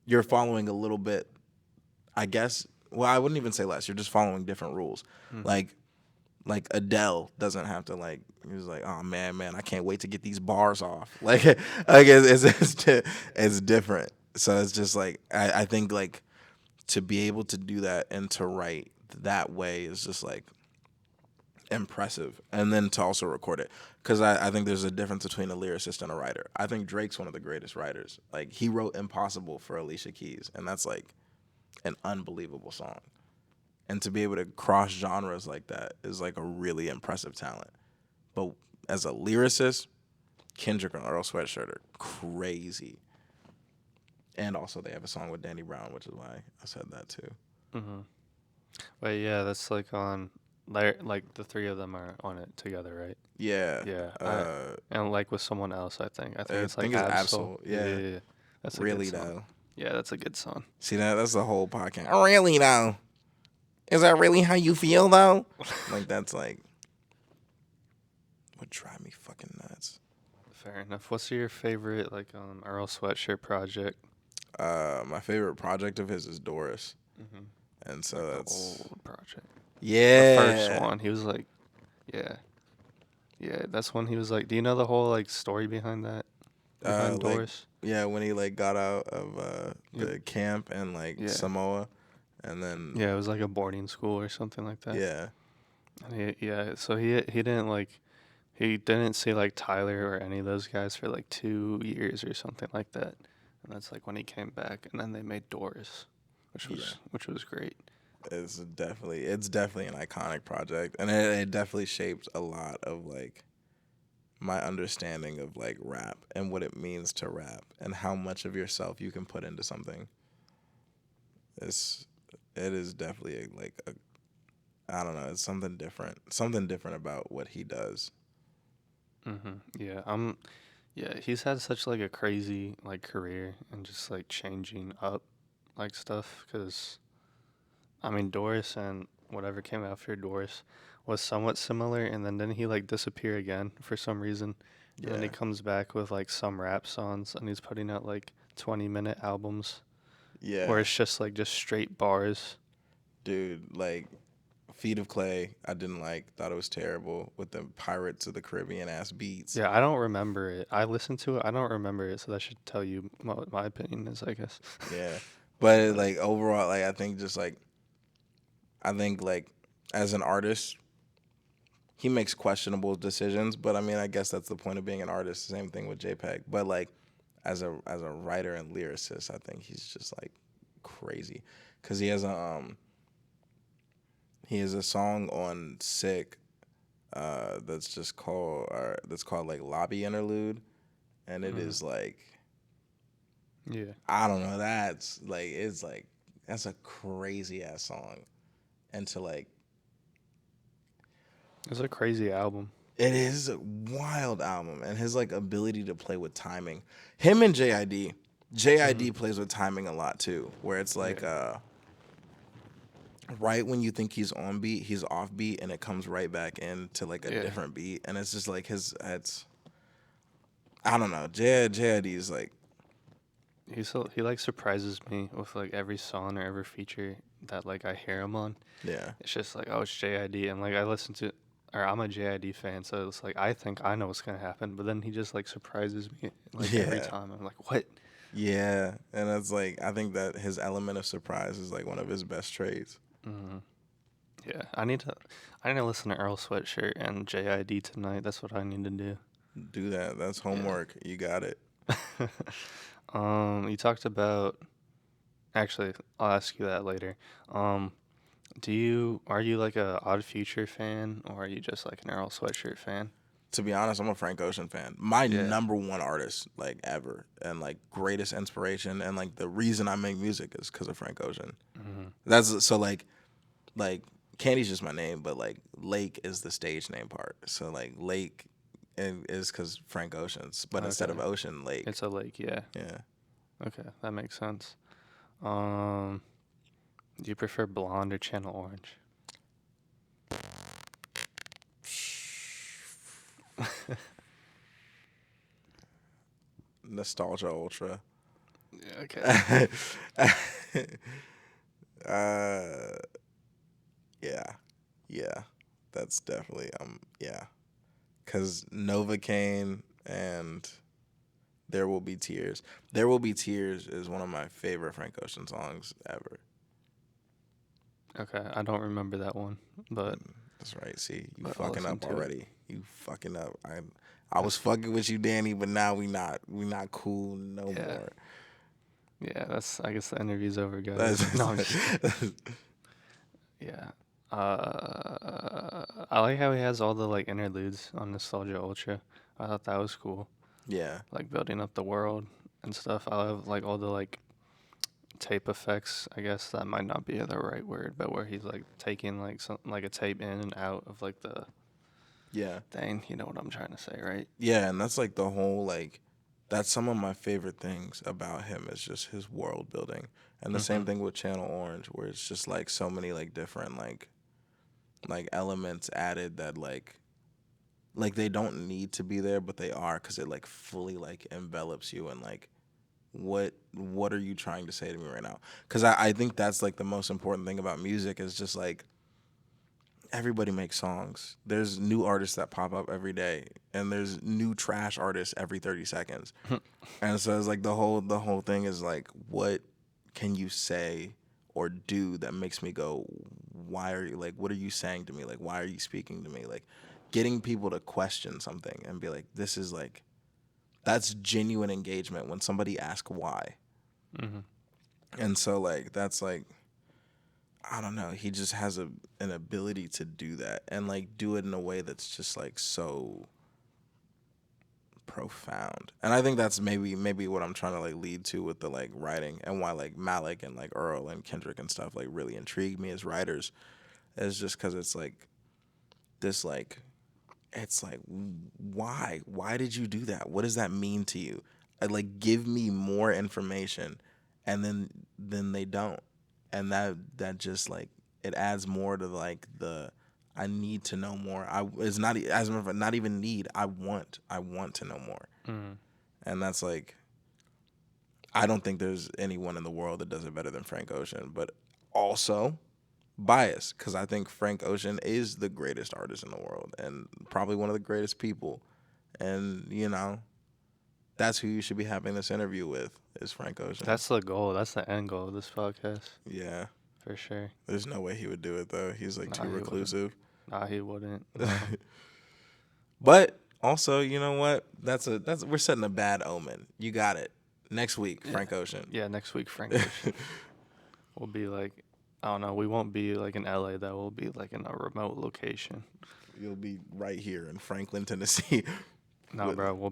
you're following a little bit, I guess. Well, I wouldn't even say less. You're just following different rules. Like Adele doesn't have to like. He was like, oh man, I can't wait to get these bars off. Like it's different. So it's just like I think like to be able to do that and to write that way is just like impressive. And then to also record it, because I think there's a difference between a lyricist and a writer. I think Drake's one of the greatest writers. Like he wrote Impossible for Alicia Keys, and that's like an unbelievable song. And to be able to cross genres like that is like a really impressive talent. But as a lyricist, Kendrick and Earl Sweatshirt are crazy. And also they have a song with Danny Brown, which is why I said that too. But yeah, that's like on, like the three of them are on it together, right? Yeah. Yeah. And like with someone else, I think it's like it's Absol. Yeah. That's a really good song. though. Yeah, that's a good song. See, that's the whole podcast. Really though. Is that really how you feel though? Like that's like would drive me fucking nuts. Fair enough. What's your favorite like Earl Sweatshirt project? My favorite project of his is Doris. And so like that's the old project. Yeah. The first one. He was like, yeah. Yeah, that's when he was like, do you know the whole like story behind that? Behind Doris? Yeah, when he like got out of the camp and like Samoa, and then it was like a boarding school or something like that. Yeah. And so he didn't like, he didn't see like Tyler or any of those guys for like 2 years or something like that. And that's like when he came back, and then they made Doris, which was great. It's definitely an iconic project, and it definitely shaped a lot of like my understanding of like rap and what it means to rap and how much of yourself you can put into something. It is definitely I don't know, it's something different about what he does. Yeah, he's had such like a crazy like career and just like changing up like stuff, because I mean Doris and whatever came after Doris was somewhat similar, and then didn't he like disappear again for some reason? And then he comes back with like some rap songs, and he's putting out like 20-minute albums. Yeah. Where it's just straight bars. Dude, like Feet of Clay, I didn't like, thought it was terrible with the Pirates of the Caribbean ass beats. Yeah, I don't remember it. I listened to it. I don't remember it, so that should tell you what my opinion is, I guess. Yeah. But like overall, like I think as an artist, he makes questionable decisions, but I mean, I guess that's the point of being an artist. Same thing with JPEG. But like as a writer and lyricist, I think he's just like crazy, because he has a song on Sick that's called like Lobby Interlude, and it is like, I don't know, that's a crazy ass song, and to like, it's a crazy album. It is a wild album, and his like ability to play with timing. Him and JID plays with timing a lot too, where it's like right when you think he's on beat, he's off beat, and it comes right back into like a Yeah. different beat, and it's just like it's I don't know. JID is like He like surprises me with like every song or every feature that like I hear him on. yeah It's just like, oh, it's JID, and like I listen to, or I'm a JID fan, so it's like I think I know what's gonna happen, but then he just like surprises me like every yeah time. I'm like, what? yeah, and it's like I think that his element of surprise is like one of his best traits. Hmm. Yeah, I need to listen to Earl Sweatshirt and JID tonight. That's what I need to do. Do that. That's Yeah. homework. You got it. You talked about. Actually, I'll ask you that later. Um, are you like a Odd Future fan, or are you just like an Earl Sweatshirt fan? To be honest, I'm a Frank Ocean fan. My Yeah. number one artist, like ever, and like greatest inspiration, and like the reason I make music is because of Frank Ocean. Hmm. That's so like Candy's just my name, but like Lake is the stage name part. So like Lake is because Frank Ocean's, but instead of Okay. Ocean, Lake. It's a lake, yeah. Yeah. Okay, that makes sense. Um, do you prefer blonde or channel orange? Nostalgia Ultra. Yeah, okay. uh, yeah, yeah, that's definitely yeah, because Novocaine and There Will Be Tears. There Will Be Tears is one of my favorite Frank Ocean songs ever. Okay, I don't remember that one, but That's right. See, you I'll fucking listen up to it. already. You fucking up. I was fucking with you, Danny, but now we not cool no yeah, more. yeah. I guess the interview's over, guys. That's, No, I'm just, yeah. I like how he has all the like interludes on Nostalgia Ultra. I thought that was cool, yeah. like building up the world and stuff. I love like all the like tape effects. I guess that might not be the right word, but where he's like taking like some like a tape in and out of like the Yeah. thing. You know what I'm trying to say, right? Yeah, and that's like the whole like that's some of my favorite things about him is just his world building. And the Mm-hmm. same thing with Channel Orange where it's just like so many like different like elements added that like they don't need to be there but they are cuz it like fully like envelops you and like what are you trying to say to me right now? Cuz I think that's like the most important thing about music is just like everybody makes songs. There's new artists that pop up every day, and there's new trash artists every 30 seconds. And so it's like the whole thing is like, what can you say or do that makes me go, why are you like, what are you saying to me? Like, why are you speaking to me? Like, getting people to question something and be like, this is like, that's genuine engagement when somebody asks why. Mm-hmm. And so like that's like I don't know. He just has an ability to do that and like do it in a way that's just like so profound. And I think that's maybe what I'm trying to like lead to with the like writing and why like Malik and like Earl and Kendrick and stuff like really intrigue me as writers is just because it's like this like it's like why did you do that? What does that mean to you? Like give me more information, and then they don't, and that just like it adds more to like the I need to know more. It's not as a matter of fact, not even need. I want to know more, Mm-hmm. and that's like I don't think there's anyone in the world that does it better than Frank Ocean, but also bias because I think Frank Ocean is the greatest artist in the world and probably one of the greatest people. And, that's who you should be having this interview with is Frank Ocean. That's the goal. That's the end goal of this podcast, Yeah. for sure. There's no way he would do it, though. He's like Nah, too he wouldn't. reclusive. Nah, he wouldn't. No. But also, you know what? We're setting a bad omen. You got it. Next week, Yeah. Frank Ocean. Yeah, next week, Frank Ocean. We'll be like, I don't know. We won't be like in LA though. We'll be like in a remote location. You'll be right here in Franklin, Tennessee. No, With- bro. We'll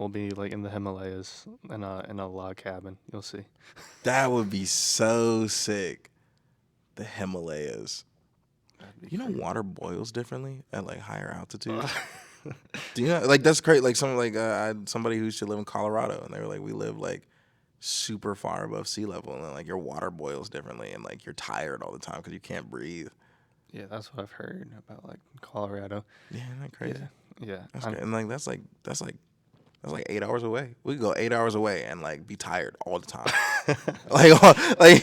be like in the Himalayas in a log cabin. You'll see. That would be so sick. The Himalayas. That'd be You know, crazy. water boils differently at like higher altitude. Do you know? Like that's great. Like somebody who used to live in Colorado, and they were like, we live like super far above sea level, and then like your water boils differently, and like you're tired all the time because you can't breathe. Yeah, that's what I've heard about like Colorado. Yeah, isn't that crazy? Yeah. That's great. And like that's like 8 hours away. We could go 8 hours away and like be tired all the time. like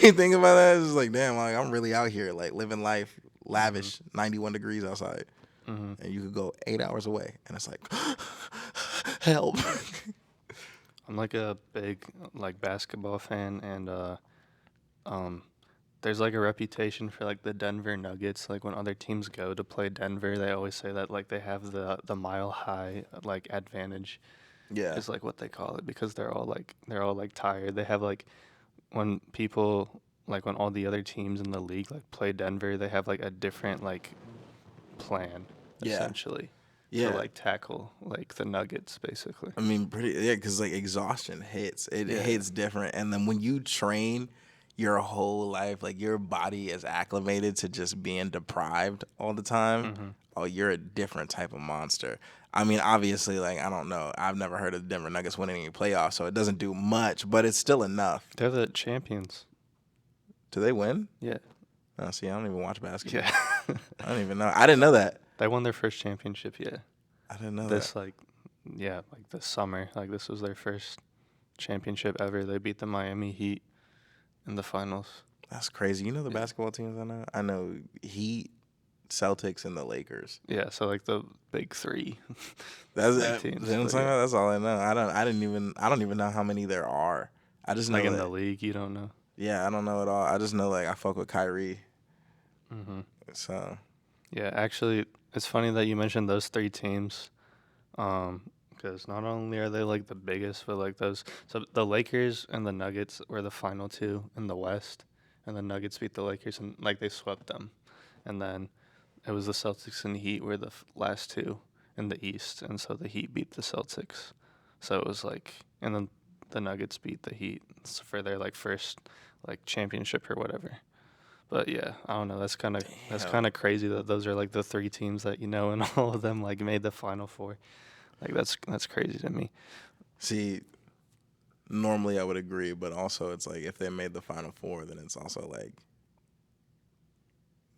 you think about that, it's just like damn, like I'm really out here like living life lavish, 91 degrees outside, and you could go 8 hours away, and it's like help. I'm like a big like basketball fan, and there's like a reputation for like the Denver Nuggets. Like when other teams go to play Denver, they always say that like they have the mile high like advantage. Yeah, Is like what they call it, because they're all like tired. They have like when people like when all the other teams in the league like play Denver, they have like a different like plan yeah, essentially to yeah. like tackle like the Nuggets basically. I mean, because like exhaustion hits. It Yeah. hits different, and then when you train your whole life, like your body is acclimated to just being deprived all the time. Oh, you're a different type of monster. I mean, obviously, like I don't know. I've never heard of the Denver Nuggets winning any playoffs, so it doesn't do much, but it's still enough. They're the champions. Do they win? Yeah. Oh, see, I don't even watch basketball. Yeah. I don't even know. I didn't know that. They won their first championship, yeah. I didn't know This that. like yeah, like this summer. Like this was their first championship ever. They beat the Miami Heat in the finals. That's crazy. You know the Yeah. basketball teams I know? I know Heat, Celtics, and the Lakers. Yeah, so like the big three. That's Big that, teams, you know what I'm but talking yeah. about? That's all I know. I don't even know how many there are. I just know Like in that, the league, you don't know. yeah, I don't know at all. I just know like I fuck with Kyrie. So Yeah, actually, it's funny that you mentioned those three teams, because not only are they like the biggest, but like those. So the Lakers and the Nuggets were the final two in the West, and the Nuggets beat the Lakers and like they swept them, and then it was the Celtics and Heat were the last two in the East, and so the Heat beat the Celtics. So it was like, and then the Nuggets beat the Heat for their like first like championship or whatever. But yeah, I don't know. That's damn. kind of crazy that those are like the three teams that you know, and all of them like made the Final Four. Like that's crazy to me. See, normally I would agree, but also it's like if they made the Final Four, then it's also like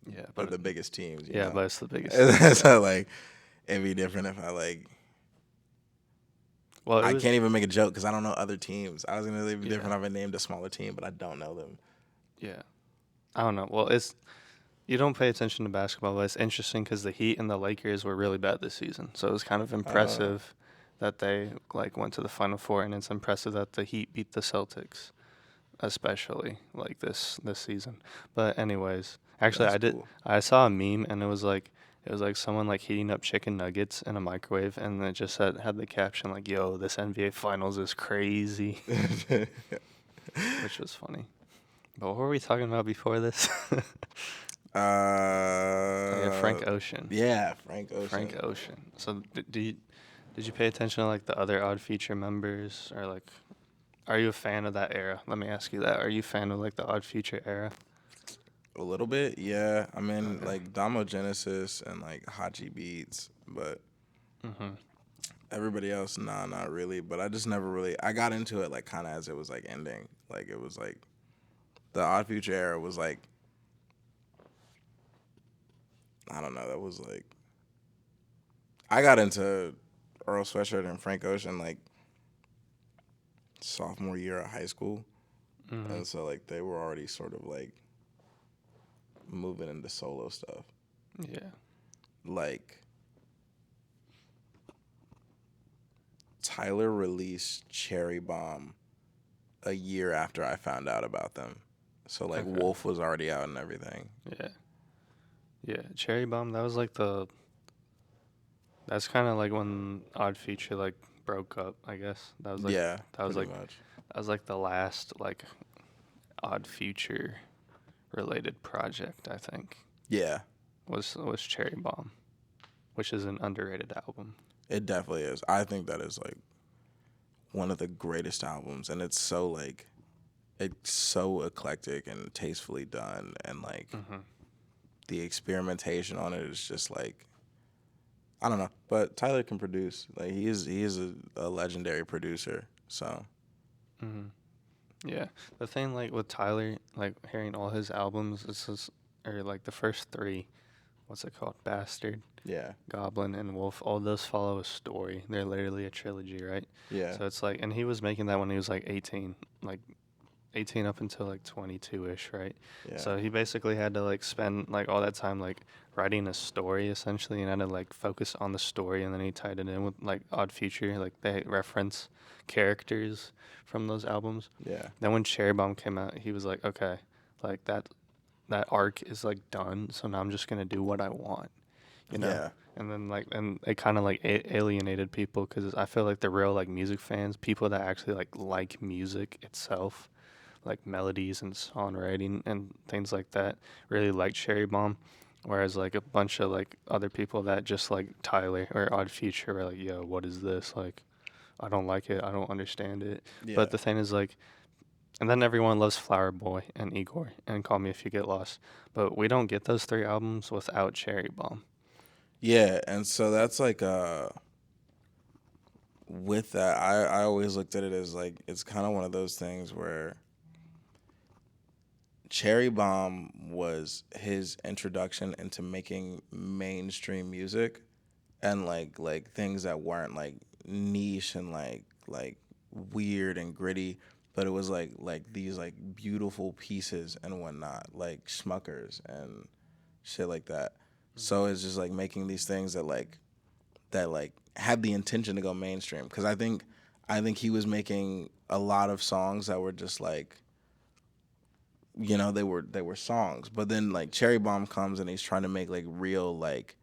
Yeah, they're but the biggest teams. You yeah, know? but it's the biggest. So like it'd be different if I like. Well, I it was can't even make a joke because I don't know other teams. I was gonna be different yeah, if I named a smaller team, but I don't know them. yeah. I don't know. Well, it's you don't pay attention to basketball, but it's interesting because the Heat and the Lakers were really bad this season. So it was kind of impressive that they like went to the Final Four, and it's impressive that the Heat beat the Celtics, especially like this season. But anyways, actually, That's cool. I saw a meme, and it was like someone like heating up chicken nuggets in a microwave, and it just had the caption like, "Yo, this NBA Finals is crazy," which was funny. But what were we talking about before this? Oh, yeah, Frank Ocean. Yeah, Frank Ocean. Frank Ocean. So did you pay attention to like the other Odd Future members, or like are you a fan of that era? Let me ask you that. Are you a fan of like the Odd Future era? A little bit, yeah. I mean, Okay. like Damo Genesis and like Haji Beats, but everybody else, nah, not really. But I just never really. I got into it like kind of as it was like ending. Like it was like the Odd Future era was like I don't know. That was like I got into Earl Sweatshirt and Frank Ocean like sophomore year of high school, and so like they were already sort of like moving into solo stuff. Yeah. Like Tyler released Cherry Bomb a year after I found out about them. So like Okay. Wolf was already out and everything. Yeah. Yeah. Cherry Bomb, that was like that's kind of like when Odd Future like broke up, I guess. That was like Yeah, that was pretty like much. that was like the last like Odd Future related project, I think. Yeah, Was Cherry Bomb, which is an underrated album. it definitely is. I think that is like one of the greatest albums, and it's so eclectic and tastefully done, and like the experimentation on it is just like I don't know. But Tyler can produce. Like he is a legendary producer. So Yeah. The thing like with Tyler, like hearing all his albums, this is or like the first three, what's it called? Bastard, Yeah, Goblin, and Wolf. All those follow a story. They're literally a trilogy, right? yeah, So it's like, and he was making that when he was like 18, like 18 up until like 22-ish, right? yeah, So he basically had to like spend like all that time like writing a story essentially, and had to like focus on the story, and then he tied it in with like Odd Future, like they reference characters from those albums. yeah, Then when Cherry Bomb came out, he was like, okay, like that arc is like done, so now I'm just gonna do what I want, you know. yeah, And then like, and it kind of like alienated people because I feel like the real like music fans, people that actually like music itself, like melodies and songwriting and things like that, really like Cherry Bomb. Whereas like a bunch of like other people that just like Tyler or Odd Future were like, yo, what is this? Like, I don't like it. I don't understand it. But yeah, the thing is like, and then everyone loves Flower Boy and Igor and Call Me If You Get Lost. But we don't get those three albums without Cherry Bomb. yeah. And so that's like with that, I always looked at it as like it's kind of one of those things where Cherry Bomb was his introduction into making mainstream music and like things that weren't like niche and like weird and gritty, but it was like these like beautiful pieces and whatnot, like Schmuckers and shit like that. So it's just like making these things that had the intention to go mainstream because I think he was making a lot of songs that were just like they were songs, but then like Cherry Bomb comes and he's trying to make like real like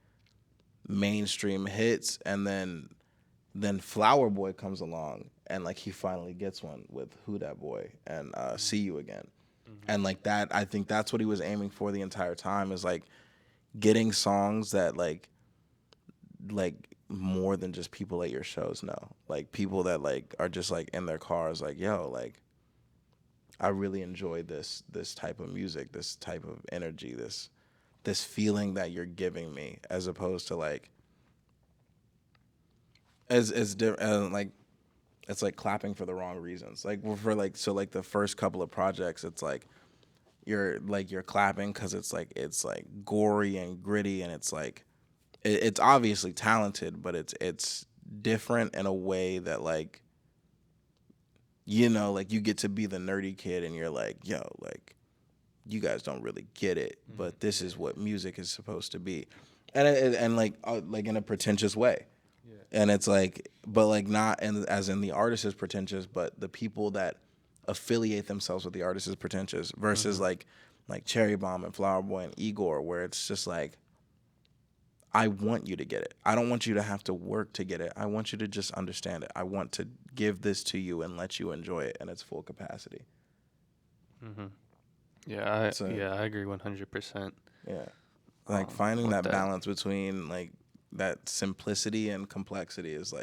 mainstream hits, and then Flower Boy comes along and like he finally gets one with Who Dat Boy and See You Again. And like that, I think that's what he was aiming for the entire time is like getting songs that like more than just people at your shows know. Like people that like are just like in their cars like, yo, like I really enjoy this type of music, this type of energy, this feeling that you're giving me, as opposed to like as different like it's like clapping for the wrong reasons. Like for like so like the first couple of projects, it's like you're clapping because it's like gory and gritty, and it's like it's obviously talented, but it's different in a way that like like you get to be the nerdy kid and you're like, yo, like you guys don't really get it, but this is what music is supposed to be, and like in a pretentious way. And it's like, but like not in, as in the artist is pretentious, but the people that affiliate themselves with the artist is pretentious versus like Cherry Bomb and Flower Boy and Igor, where it's just like, I want you to get it. I don't want you to have to work to get it. I want you to just understand it. I want to give this to you and let you enjoy it in its full capacity. So Yeah, I agree 100%. yeah, like finding With that that. balance between like that simplicity and complexity is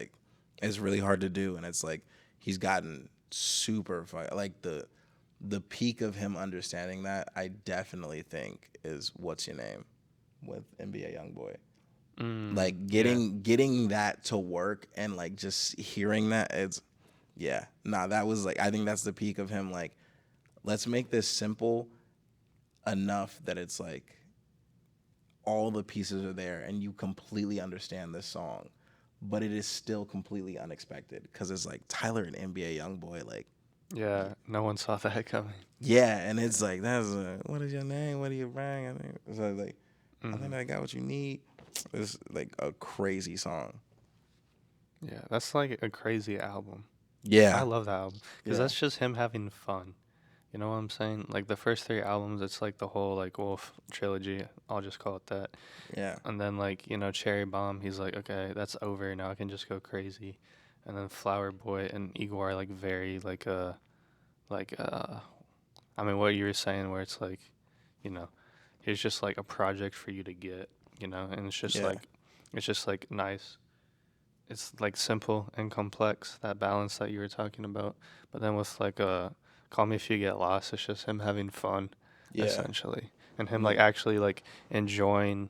really hard to do, and it's like he's gotten super like the peak of him understanding that, I definitely think, is What's Your Name with NBA YoungBoy. Like getting that to work and like just hearing that, it's that was like, I think that's the peak of him, like, let's make this simple enough that it's like all the pieces are there and you completely understand this song, but it is still completely unexpected because it's like Tyler and NBA YoungBoy, like, Yeah, no one saw that coming. yeah, and it's like that's what is your name? What do you bring? So like, I think I got what you need. It's like a crazy song. Yeah, that's like a crazy album. I Yeah, love that album because yeah, that's just him having fun. You know what I'm saying? Like the first three albums, it's like the whole like Wolf trilogy. I'll just call it that. yeah, And then like Cherry Bomb, he's like, okay, that's over now. I can just go crazy. And then Flower Boy and Igor are like very like I mean what you were saying where it's like, you know, here's just like a project for you to get, and yeah, it's just like nice. It's like simple and complex, that balance that you were talking about. But then with like Call Me If You Get Lost, it's just him having fun yeah, essentially. And him like yeah, actually like enjoying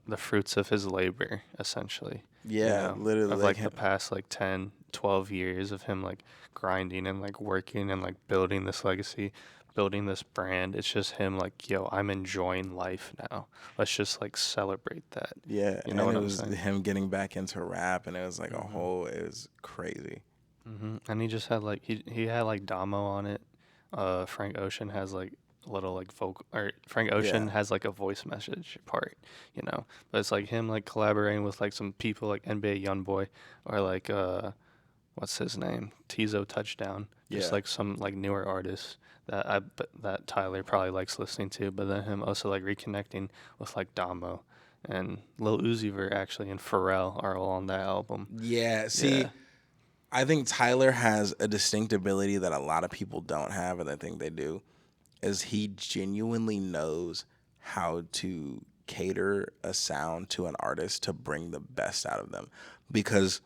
the fruits of his labor essentially, yeah. Literally, of like like him. the past like 10, 12 years of him like grinding and like working and like building this legacy, building this brand. It's just him like, yo, I'm enjoying life now. Let's just like celebrate that. Yeah, You know and what it I'm was saying? him getting back into rap, and it was like a Hmm. whole. It was crazy. And he just had like he had like Damo on it. Frank Ocean has like a little like vocal, or Frank Yeah, Ocean has like a voice message part, you know. But it's like him like collaborating with like some people like NBA YoungBoy or like what's his name, Tizo Touchdown, just yeah, like some like newer artists that Tyler probably likes listening to. But then him also like reconnecting with like Damo and Lil Uzi Vert actually and Pharrell are all on that album. yeah. Yeah. See, I think Tyler has a distinct ability that a lot of people don't have, and I think they do. Is he genuinely knows how to cater a sound to an artist to bring the best out of them, because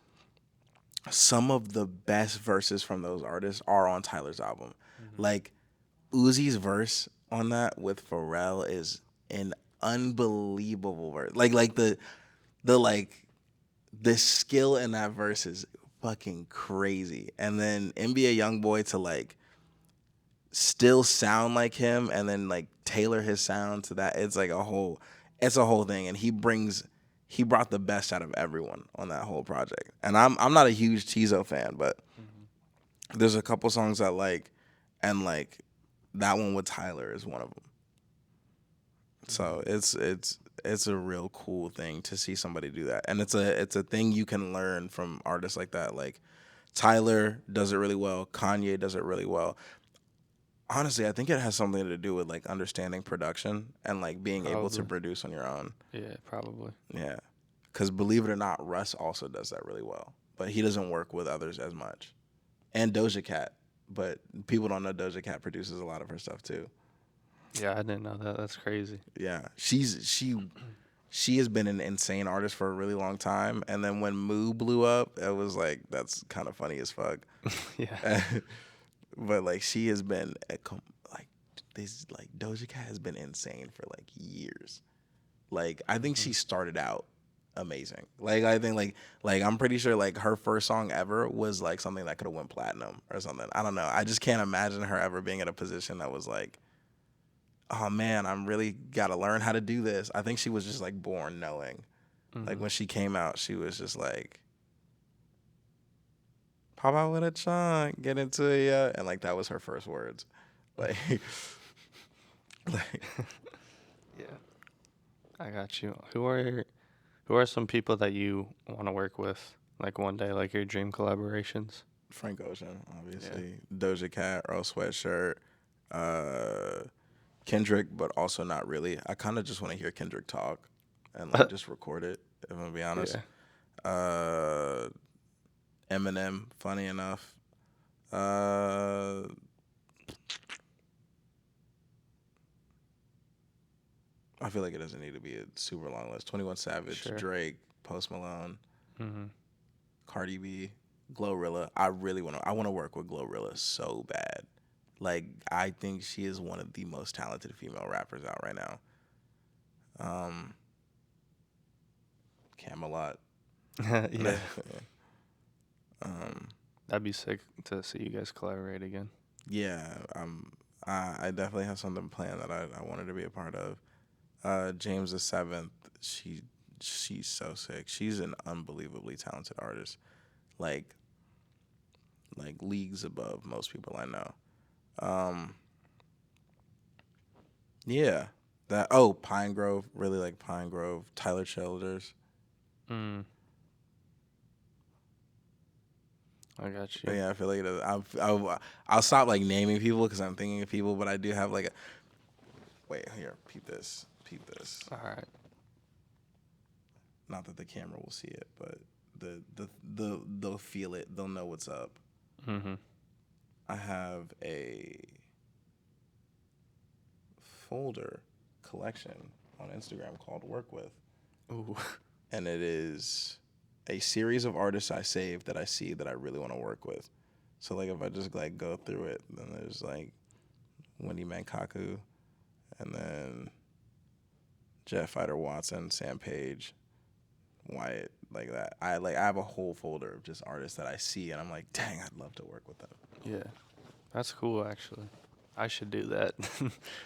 some of the best verses from those artists are on Tyler's album. Hmm. Like Uzi's verse on that with Pharrell is an unbelievable verse. Like the skill in that verse is fucking crazy. And then NBA YoungBoy to like still sound like him and then like tailor his sound to that. It's a whole thing. And he brought the best out of everyone on that whole project. And I'm not a huge Tizo fan, but Hmm. there's a couple songs I like, and like that one with Tyler is one of them. Hmm. So it's a real cool thing to see somebody do that, and it's a thing you can learn from artists like that. Like Tyler does it really well. Kanye does it really well. Honestly, I think it has something to do with like understanding production and like being able to Probably. produce on your own. Yeah, probably. Yeah, because believe it or not, Russ also does that really well, but he doesn't work with others as much. And Doja Cat, but people don't know Doja Cat produces a lot of her stuff too. Yeah, I didn't know that. That's crazy. Yeah, she has been an insane artist for a really long time. And then when Moo blew up, it was like that's kind of funny as fuck. Yeah. But like she has been like this like Doja Cat has been insane for like years. Like I think Hmm. she started out amazing. Like I think like I'm pretty sure like her first song ever was like something that could have went platinum or something. I don't know. I just can't imagine her ever being in a position that was like, oh man, I'm really got to learn how to do this. I think she was just like born knowing. Like Hmm. when she came out, she was just like, pop out with a chunk, get into it, yeah. And like that was her first words. Like, like Yeah, I got you. Who are some people that you want to work with, like one day, like your dream collaborations? Frank Ocean, Yeah. obviously. Doja Cat, Earl Sweatshirt, uh, Kendrick, but also not really. I kind of just want to hear Kendrick talk and like just record it, if I'm gonna be honest. Yeah. Uh, Eminem, funny enough. Uh, I feel like it doesn't need to be a super long list. 21 Savage, Sure. Drake, Post Malone, Hmm. Cardi B, Glorilla. I want to work with Glorilla so bad. Like I think she is one of the most talented female rappers out right now. Um, Camelot. Yeah, um, that'd be sick to see you guys collaborate again. yeah. I definitely have something planned that I wanted to be a part of. James the Seventh. She's so sick. She's an unbelievably talented artist. Like leagues above most people I know. Um, yeah. Pine Grove, really like Pine Grove. Tyler Childers. Mm, I got But you. yeah, I feel like I'll stop like naming people because I'm thinking of people, but I do have like a wait here. Peep this. All right. Not that the camera will see it, but they'll feel it. They'll know what's up. Mm-hmm. I have a folder collection on Instagram called Work With, Ooh. and it is a series of artists I saved that I see that I really want to work with. So like if I just like go through it, then there's like Wendy Mankaku, and then Jeff Fighter Watson, Sam Page, Wyatt like that. I have a whole folder of just artists that I see, and I'm like, dang, I'd love to work with them. Yeah, that's cool actually. I should do that.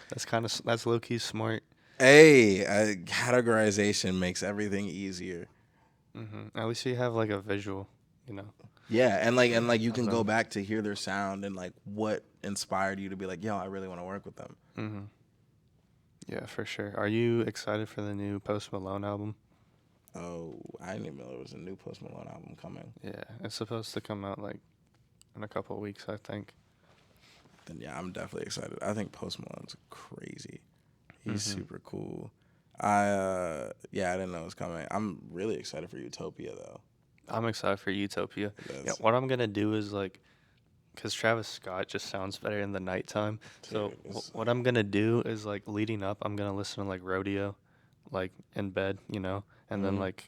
That's low key smart. Hey, categorization makes everything easier. At least you have like a visual, you know. Yeah, and like you Of can go them. back to hear their sound and like what inspired you to be like, yo, I really want to work with them. Yeah, for sure. Are you excited for the new Post Malone album? Oh, I didn't even know there was a new Post Malone album coming. Yeah, it's supposed to come out like in a couple of weeks, I think. Then yeah, I'm definitely excited. I think Post Malone's crazy. He's super cool. I didn't know it was coming. I'm really excited for Utopia though. I'm excited for Utopia. Yeah, That's, what I'm gonna do is like, cause Travis Scott just sounds better in the nighttime. So dude, it's- what I'm gonna do is like leading up, I'm gonna listen to like Rodeo, like in bed, you know, and then like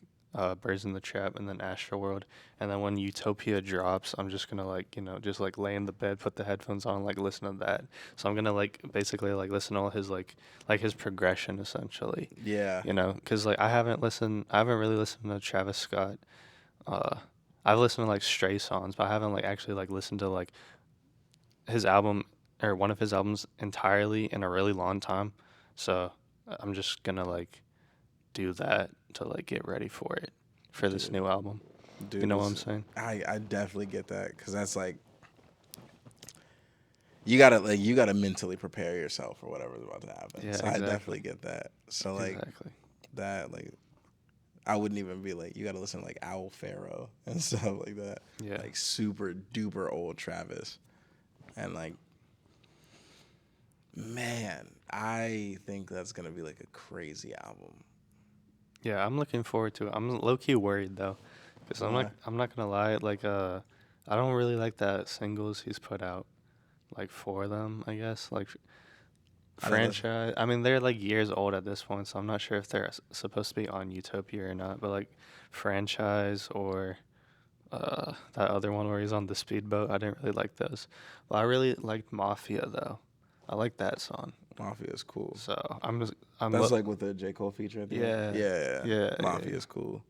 Birds in the Trap, and then Astroworld, and then when Utopia drops, I'm just gonna like just like lay in the bed, put the headphones on, like listen to that. So I'm gonna like basically like listen to all his like his progression essentially, yeah. cause like I haven't really listened to Travis Scott. I've listened to like stray songs, but I haven't like actually like listened to like his album or one of his albums entirely in a really long time. So I'm just gonna like do that to like get ready for it for this new album. Dude, You know what I'm saying? I definitely get that because that's like you gotta mentally prepare yourself for whatever's about to happen. Yeah, So exactly. I definitely get that. So like Exactly. that like I wouldn't even be like you gotta listen to like Owl Pharaoh and stuff like that. Yeah. Like super duper old Travis. And like man, I think that's gonna be like a crazy album. Yeah, I'm looking forward to it. I'm low key worried though, because Why? I'm not gonna lie. Like I don't really like that singles he's put out, like for them. I guess like I didn't listen. franchise. I mean, they're like years old at this point, so I'm not sure if they're supposed to be on Utopia or not. But like franchise or that other one where he's on the speedboat, I didn't really like those. But I really liked Mafia though. I like that song. Mafia is cool. So I'm That's like with the J. Cole feature at the yeah, end. Yeah. yeah, Mafia yeah. is cool.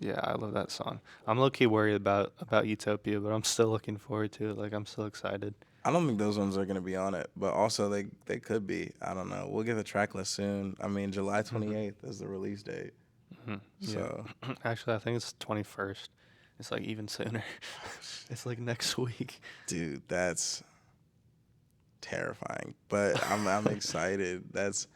Yeah, I love that song. I'm low key worried about Utopia, but I'm still looking forward to it. Like I'm still excited. I don't think those ones are gonna be on it, but also they could be. I don't know. We'll get the track list soon. I mean, July 28th is the release date. So Yeah. Actually, I think it's 21st. It's like even sooner. It's like next week. dude, that's terrifying. But I'm excited. That's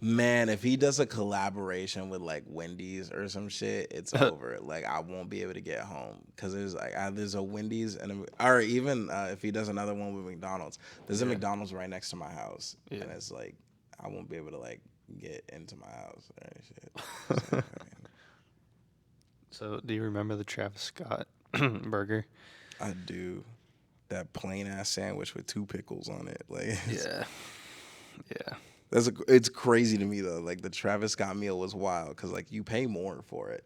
man, if he does a collaboration with like Wendy's or some shit, it's over. Like I won't be able to get home because there's like there's a Wendy's or even if he does another one with McDonald's, there's a Yeah. McDonald's right next to my house, Yeah. and it's like I won't be able to like get into my house or any shit. So, So, do you remember the Travis Scott burger? I do that plain ass sandwich with 2 pickles on it. Like Yeah. Yeah. it's crazy to me though. Like the Travis Scott meal was wild because like you pay more for it.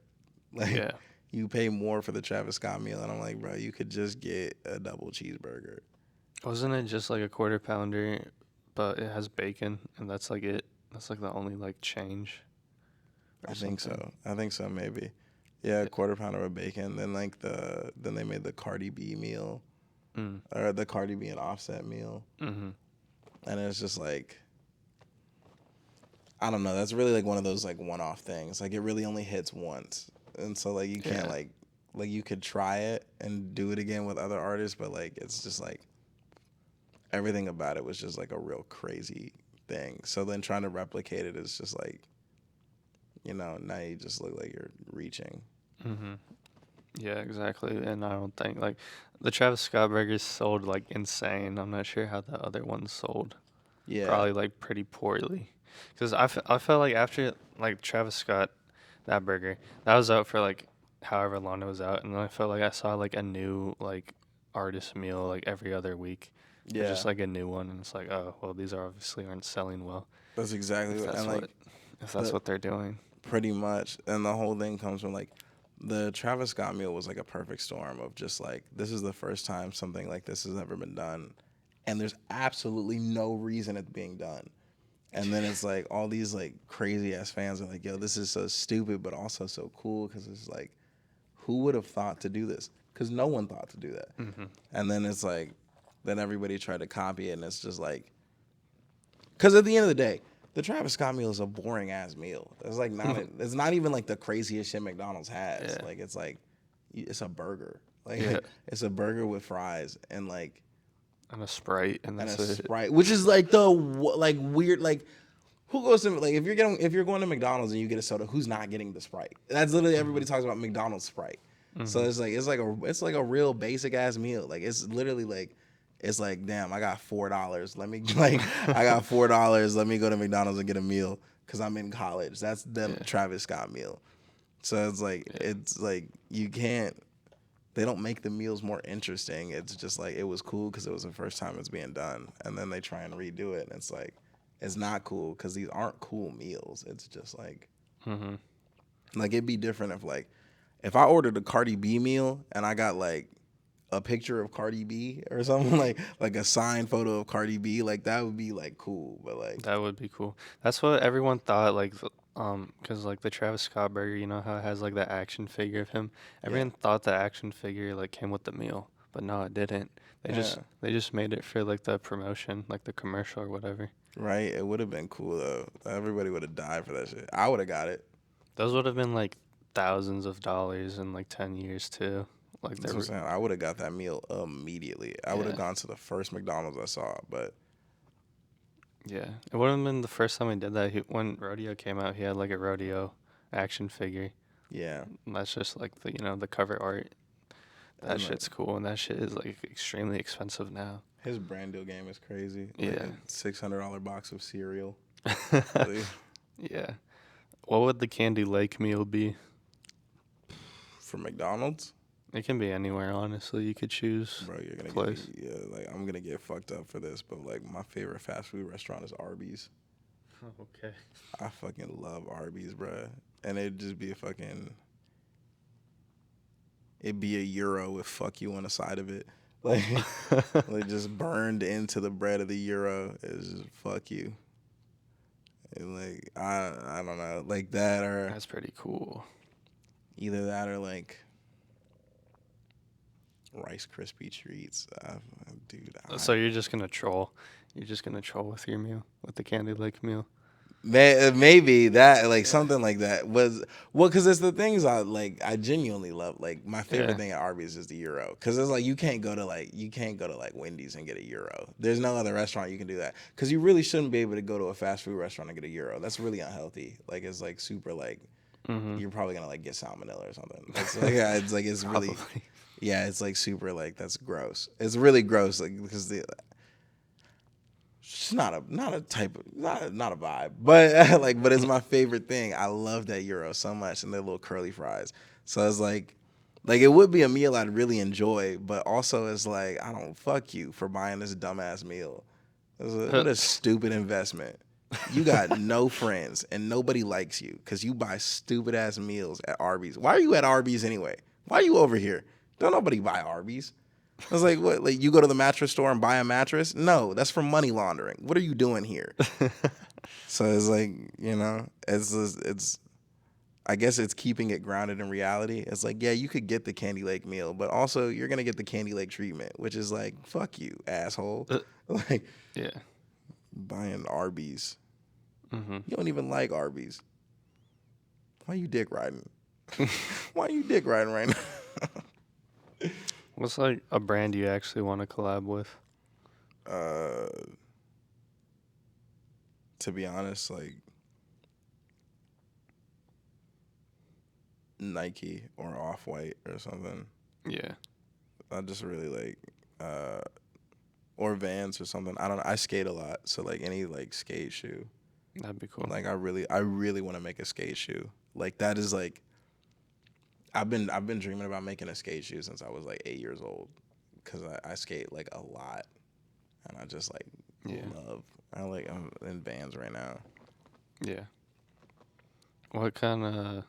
Like Yeah. you pay more for the Travis Scott meal, and I'm like, bro, you could just get a double cheeseburger. Wasn't it just like a quarter pounder, but it has bacon, and that's like it? That's like the only like change. Or I think something. so. I think so. Maybe. Yeah, a quarter pounder of bacon. Then like then they made the Cardi B meal, or the Cardi B and Offset meal, Mm-hmm. and it's just like. I don't know. That's really like one of those like one-off things. Like it really only hits once, and so like you can't Yeah. like you could try it and do it again with other artists, but like it's just like everything about it was just like a real crazy thing. So then trying to replicate it is just like, now you just look like you're reaching. Mm-hmm. Yeah, exactly. And I don't think like the Travis Scott burgers sold like insane. I'm not sure how the other ones sold. Yeah, Probably like pretty poorly. Because I felt like after like Travis Scott, that burger, that was out for like however long it was out. And then I felt like I saw like a new like artist meal like every other week. Or yeah, just like a new one. And it's like, oh, well, these are obviously aren't selling well. that's exactly If what. that's And what, like if that's the what they're doing. pretty much, and the whole thing comes from like the Travis Scott meal was like a perfect storm of just like this is the first time something like this has ever been done, and there's absolutely no reason it's being done. And then it's like all these like crazy ass fans are like, yo, this is so stupid, but also so cool because it's like, who would have thought to do this? Because no one thought to do that. Mm-hmm. And then it's like, then everybody tried to copy it, and it's just like, because at the end of the day, the Travis Scott meal is a boring ass meal. It's like not, it's not even like the craziest shit McDonald's has. Yeah. Like it's like, it's a burger. Like Yeah. it's a burger with fries and like And a Sprite, and and that's a it. Sprite, which is like the like weird like. Who goes to like if you're going to McDonald's and you get a soda, who's not getting the Sprite? That's literally everybody talks about McDonald's Sprite. So it's like a real basic ass meal. Like it's literally like it's like damn, I got $4. Let me like I got $4. Let me go to McDonald's and get a meal because I'm in college. That's the Travis Scott meal. So it's like you can't. They don't make the meals more interesting. It's just like it was cool because it was the first time it's being done, and then they try and redo it, and it's like. It's not cool because these aren't cool meals. It's just like, like it'd be different if I ordered a Cardi B meal and I got like a picture of Cardi B or something like a signed photo of Cardi B, like that would be like cool. But like That would be cool. That's what everyone thought, like, because like the Travis Scott burger, you know how it has like that action figure of him. Everyone thought the action figure like came with the meal, but no, it didn't. They just made it for like the promotion, like the commercial or whatever. right, it would have been cool though. Everybody would have died for that shit. I would have got it. Those would have been like thousands of dollars in like 10 years too. Like That's what I'm saying. I would have got that meal immediately. I would have gone to the first McDonald's I saw, but. Yeah, it would have been the first time we did that. When Rodeo came out, he had like a rodeo action figure. Yeah. And that's just like the cover art. That shit's cool, and that shit is like extremely expensive now. His brand deal game is crazy. Yeah. Like a $600 box of cereal. Yeah. What would the Kandi Lake meal be? For McDonald's? It can be anywhere, honestly. You could choose. Bro, you're gonna place. like I'm gonna get fucked up for this, but like my favorite fast food restaurant is Arby's. Oh, okay. I fucking love Arby's, bro. And it'd just be it'd be a euro with fuck you on the side of it. Like, like just burned into the bread of the euro is just fuck you. And like I don't know, like that or That's pretty cool. either that or like Rice Krispie treats. Dude. So you're just gonna troll. You're just gonna troll with your meal, with the Kandi Lake meal. Maybe that like something like that was because it's the things I genuinely love. Like my favorite thing at Arby's is the euro because it's like you can't go to like Wendy's and get a euro. There's no other restaurant you can do that because you really shouldn't be able to go to a fast food restaurant and get a euro. That's really unhealthy. Like it's like super like you're probably gonna like get salmonella or something. It's like it's really it's like super like that's gross. It's really gross like because it's not a vibe, but but it's my favorite thing. I love that euro so much and their little curly fries. So it's like it would be a meal I'd really enjoy, but also it's like I don't fuck you for buying this dumbass meal. What a stupid investment. You got no friends and nobody likes you because you buy stupid ass meals at Arby's. Why are you at Arby's anyway? Why are you over here? Don't nobody buy Arby's. I was like, what? Like you go to the mattress store and buy a mattress? No, that's for money laundering. What are you doing here? So it's like, it's. I guess it's keeping it grounded in reality. It's like, yeah, you could get the Kandi Lake meal, but also you're gonna get the Kandi Lake treatment, which is like, fuck you, asshole. Like, yeah, buying Arby's. You don't even like Arby's. Why you dick riding? Why you dick riding right now? What's like a brand you actually want to collab with? To be honest, like Nike or Off-White or something. Yeah. I just really like or Vans or something. I don't know. I skate a lot, so like any like skate shoe. That'd be cool. Like I really want to make a skate shoe. Like that is like I've been dreaming about making a skate shoe since I was like 8 years old because I skate like a lot and I just like love. I'm in Vans right now. Yeah. What kind of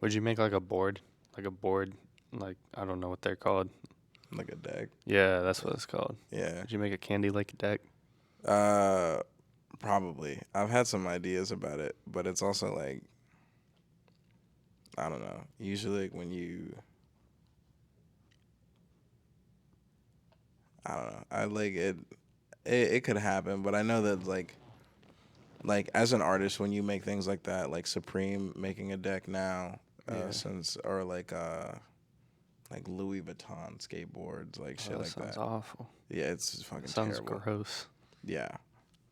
would you make like a board? Like I don't know what they're called. Like a deck. Yeah, that's what it's called. Yeah. Did you make a Kandi Lake deck? Probably. I've had some ideas about it, but it's also like, I don't know. Usually like, when you, I don't know. I like it. It could happen, but I know that like as an artist, when you make things like that, like Supreme making a deck now, Yeah. since or like Louis Vuitton skateboards, like Oh, shit that like sounds that. awful. Yeah, it's just That fucking sounds terrible. gross. Yeah.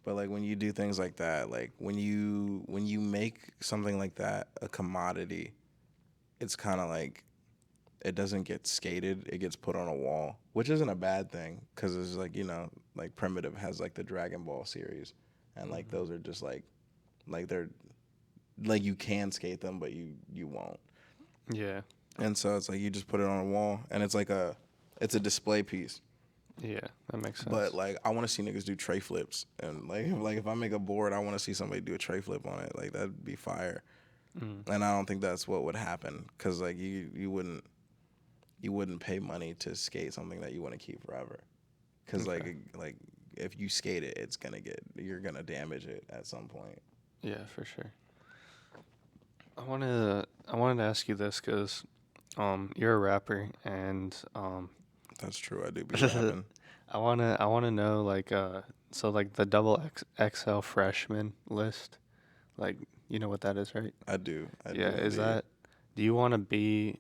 But like when you do things like that, like when you make something like that a commodity, it's kind of like it doesn't get skated, it gets put on a wall, which isn't a bad thing cuz it's like, like Primitive has like the Dragon Ball series and like Hmm. those are just like they're like you can skate them but you won't. Yeah. And so it's like you just put it on a wall and it's a display piece. Yeah, that makes But sense. like I want to see niggas do tray flips and like if I make a board, I want to see somebody do a tray flip on it. Like that'd be fire. Mm. And I don't think that's what would happen because like you wouldn't pay money to skate something that you want to keep forever. Because Okay. like if you skate it, you're gonna damage it at some point. Yeah, for sure. I wanted to ask you this because you're a rapper and That's true. I do be rapping. I wanna know like so like the double XL freshman list, like you know what that is, right? I do. I Yeah, do is indeed. that, do you want to be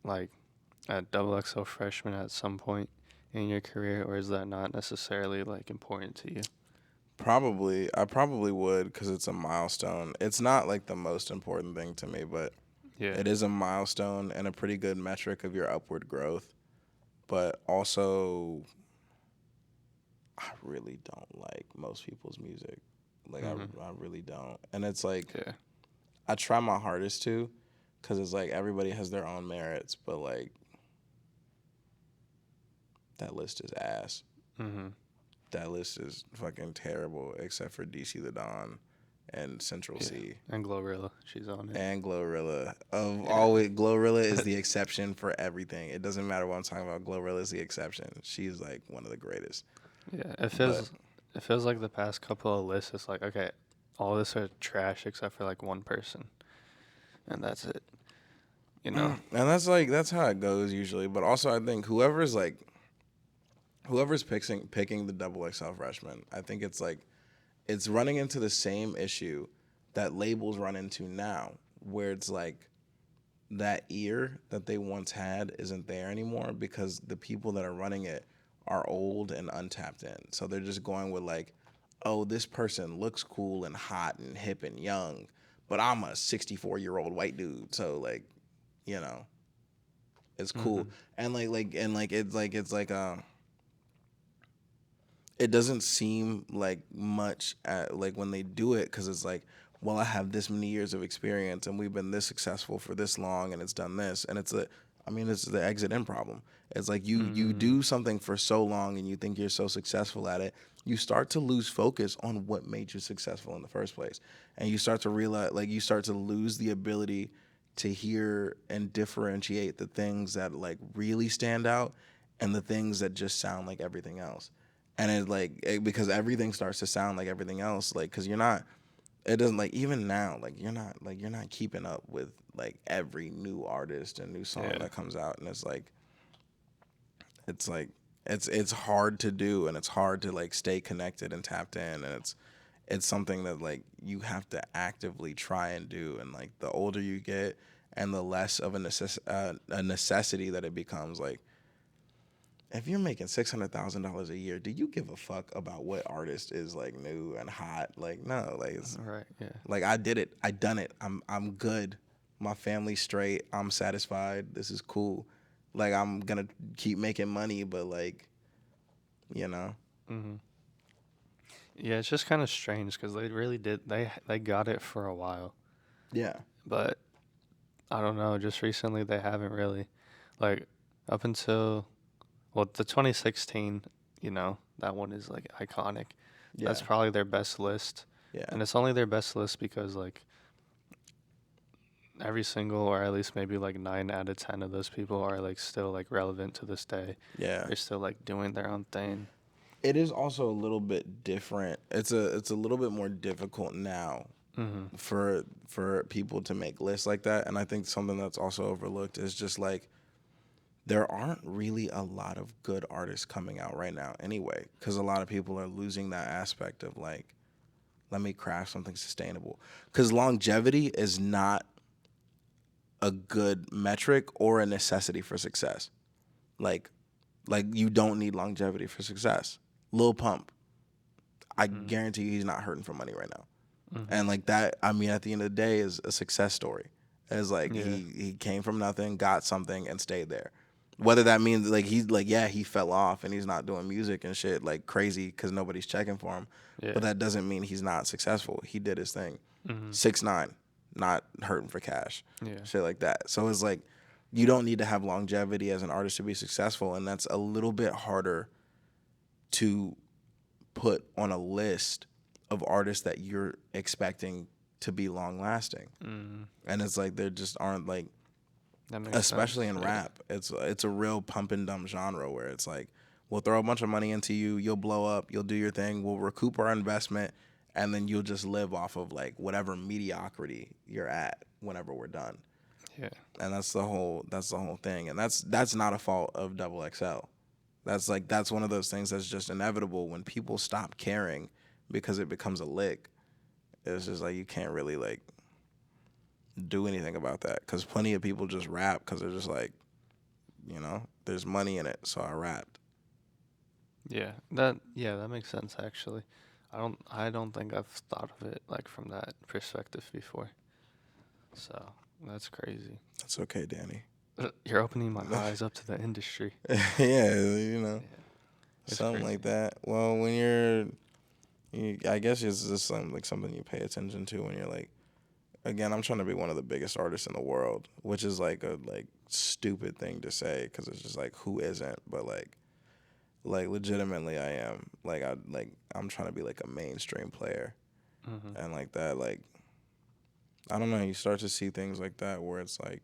like a double XL freshman at some point in your career, or is that not necessarily like important to you? Probably, I probably would because it's a milestone. It's not like the most important thing to me, but Yeah. it is a milestone and a pretty good metric of your upward growth. But also, I really don't like most people's music. Like, Mhm. I really don't. And it's like, Yeah. I try my hardest to because it's like everybody has their own merits, but like, that list is ass. Mhm. That list is fucking terrible, except for DC the Don and Central Yeah. C. And Glorilla, she's on it. And Glorilla. Of Yeah. always, Glorilla is the exception for everything. It doesn't matter what I'm talking about. Glorilla is the exception. She's like one of the greatest. Yeah. It But feels it feels like the past couple of lists, it's like, okay, all this are trash except for like one person, and that's it. You know. and that's how it goes usually. But also, I think whoever's picking the double XL freshman, I think it's running into the same issue that labels run into now, where it's like that ear that they once had isn't there anymore because the people that are running it are old and untapped in. So they're just going with like, oh, this person looks cool and hot and hip and young, but I'm a 64-year-old white dude. So like, you know, it's cool. Mhm. And it's like it doesn't seem like much at, like when they do it because it's like, well, I have this many years of experience and we've been this successful for this long and it's done this and it's the exit in problem. It's like you Mm. do something for so long and you think you're so successful at it, you start to lose focus on what made you successful in the first place, and you start to realize like you start to lose the ability to hear and differentiate the things that like really stand out and the things that just sound like everything else. And because everything starts to sound like everything else, like because you're not, it doesn't, like even now, like you're not keeping up with like every new artist and new song Yeah. that comes out, and it's like it's hard to do, and it's hard to like stay connected and tapped in, and it's something that like you have to actively try and do, and like the older you get and the less of a necessity that it becomes. Like if you're making $600,000 a year, do you give a fuck about what artist is like new and hot? Like no, like it's Right. Yeah. like I did it, I done it. I'm good. My family's straight. I'm satisfied. This is cool. Like I'm gonna keep making money, but like you know, Mhm. Yeah, it's just kind of strange because they really did. They got it for a while, yeah, but I don't know. Just recently, they haven't really, like, up until, well, the 2016. You know, that one is like iconic. That's yeah, probably their best list, yeah, and it's only their best list because like every single, or at least maybe like 9 out of 10 of those people are like still like relevant to this day. yeah. They're still like doing their own thing. It is also a little bit different. It's a little bit more difficult now for people to make lists like that. And I think something that's also overlooked is just like there aren't really a lot of good artists coming out right now anyway, because a lot of people are losing that aspect of like, let me craft something sustainable. Because longevity is not a good metric or a necessity for success. Like you don't need longevity for success. Lil Pump, I guarantee you he's not hurting for money right now. And like that, I mean, at the end of the day, is a success story. It's like he came from nothing, got something, and stayed there. Whether that means like he's like, yeah, he fell off and he's not doing music and shit like crazy because nobody's checking for him. Yeah. But that doesn't mean he's not successful. He did his thing. 6'9", not hurting for cash. Yeah. Shit like that. So it's like you don't need to have longevity as an artist to be successful, and that's a little bit harder to put on a list of artists that you're expecting to be long lasting. And it's like there just aren't like, That makes especially sense. in rap. It's a real pump and dump genre where it's like we'll throw a bunch of money into you, you'll blow up, you'll do your thing, we'll recoup our investment, and then you'll just live off of like whatever mediocrity you're at whenever we're done. Yeah. And that's the whole thing. And that's not a fault of Double XL. That's one of those things that's just inevitable when people stop caring because it becomes a lick. It's just like you can't really like do anything about that because plenty of people just rap because they're just like, you know, there's money in it, so I rapped. Yeah. That makes sense actually. I don't think I've thought of it like from that perspective before. So that's crazy. That's okay, Danny. You're opening my eyes up to the industry. Yeah, you know, It's something crazy. like that. Well, when I guess it's just something you pay attention to when you're like, again, I'm trying to be one of the biggest artists in the world, which is like a stupid thing to say because it's just like who isn't, but like legitimately I am. I'm trying to be like a mainstream player, and like that, like I don't know. You start to see things like that where it's like,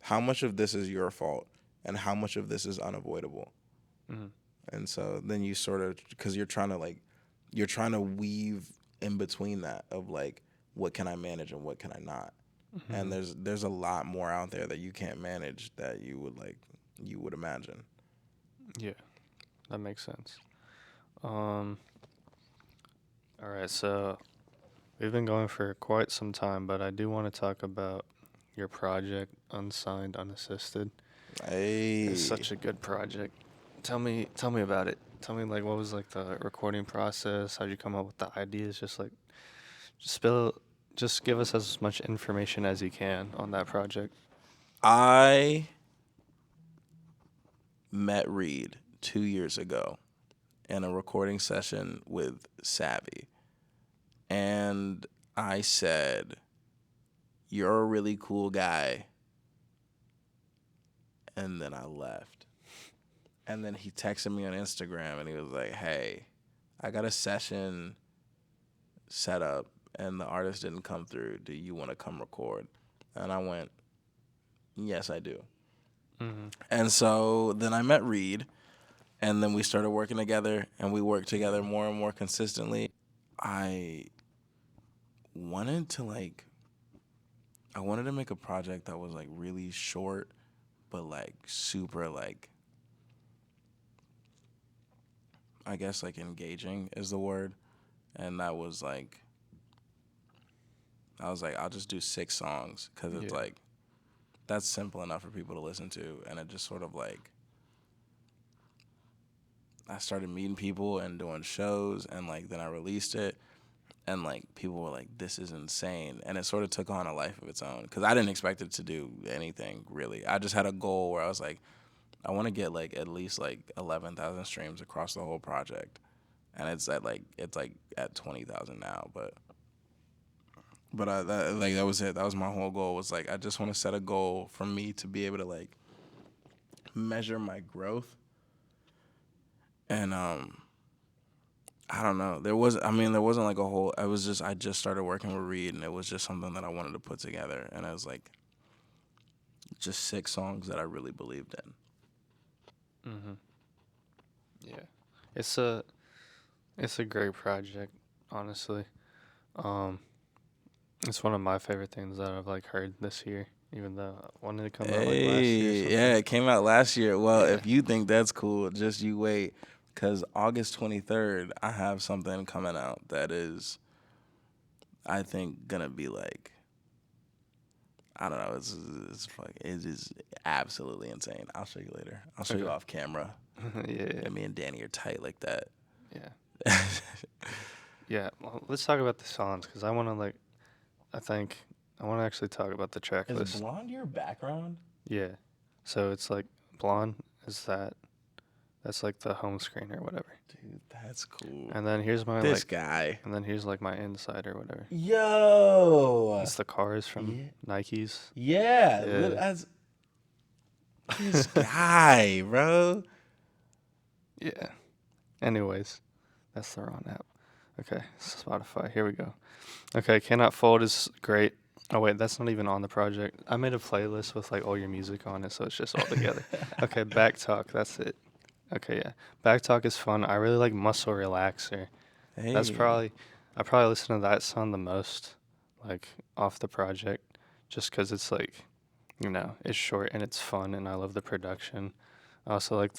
how much of this is your fault and how much of this is unavoidable, and so then you sort of because you're trying to weave in between that of like what can I manage and what can I not, and there's a lot more out there that you can't manage that you would imagine. Yeah. That makes sense. All right, so we've been going for quite some time, but I do want to talk about your project, Unsigned Unassisted. Hey, It's such a good project. Tell me about it. Tell me like what was like the recording process? How'd you come up with the ideas? Just give us as much information as you can on that project. I met Reed 2 years ago in a recording session with Savvy. And I said, "You're a really cool guy." And then I left. And then he texted me on Instagram and he was like, "Hey, I got a session set up and the artist didn't come through. Do you want to come record?" And I went, "Yes, I do." And so then I met Reed, and then we started working together, and we worked together more and more consistently. I wanted to make a project that was like really short, but like super like, I guess like engaging is the word. And that was like, I was like, I'll just do 6 songs because it's like, that's simple enough for people to listen to. And it just sort of like, I started meeting people and doing shows, and like then I released it, and like people were like, "This is insane," and it sort of took on a life of its own because I didn't expect it to do anything really. I just had a goal where I was like, I want to get like at least like 11,000 streams across the whole project, and it's at 20,000 now, but that was it. That was my whole goal. Was like I just want to set a goal for me to be able to like measure my growth. And I don't know. There wasn't like a whole. I just started working with Reed, and it was just something that I wanted to put together, and it was like just 6 songs that I really believed in. Yeah. It's a it's a great project, honestly. Um, it's one of my favorite things that I've like heard this year, even though I wanted to come out like last year or Hey, yeah, something. it came out last year. Well, Yeah. if you think that's cool, just you wait, because August 23rd, I have something coming out that is, I think, gonna be like, I don't know, it is absolutely insane. I'll show you later. I'll show you Okay. off camera. Yeah. Yeah, me and Danny are tight like that. Yeah. Yeah. Well, let's talk about the songs because I want to like. I think I want to actually talk about the track Is list. blonde your background? Yeah. So it's like blonde is that. That's like the home screen or whatever. Dude, that's cool. And then here's my This like. guy. And then here's like my inside or whatever. Yo. It's the cars from Yeah. Nikes. Yeah. Yeah. As this guy, bro. Yeah. Anyways, that's the wrong app. Okay, Spotify. Here we go. Okay, Cannot Fold is great. Oh wait, that's not even on the project. I made a playlist with like all your music on it, so it's just all together. Okay, Back Talk. That's it. Okay, yeah. Back Talk is fun. I really like Muscle Relaxer. That's Hey. probably I probably listen to that song the most, like off the project, just 'cause it's like, it's short and it's fun, and I love the production. I also like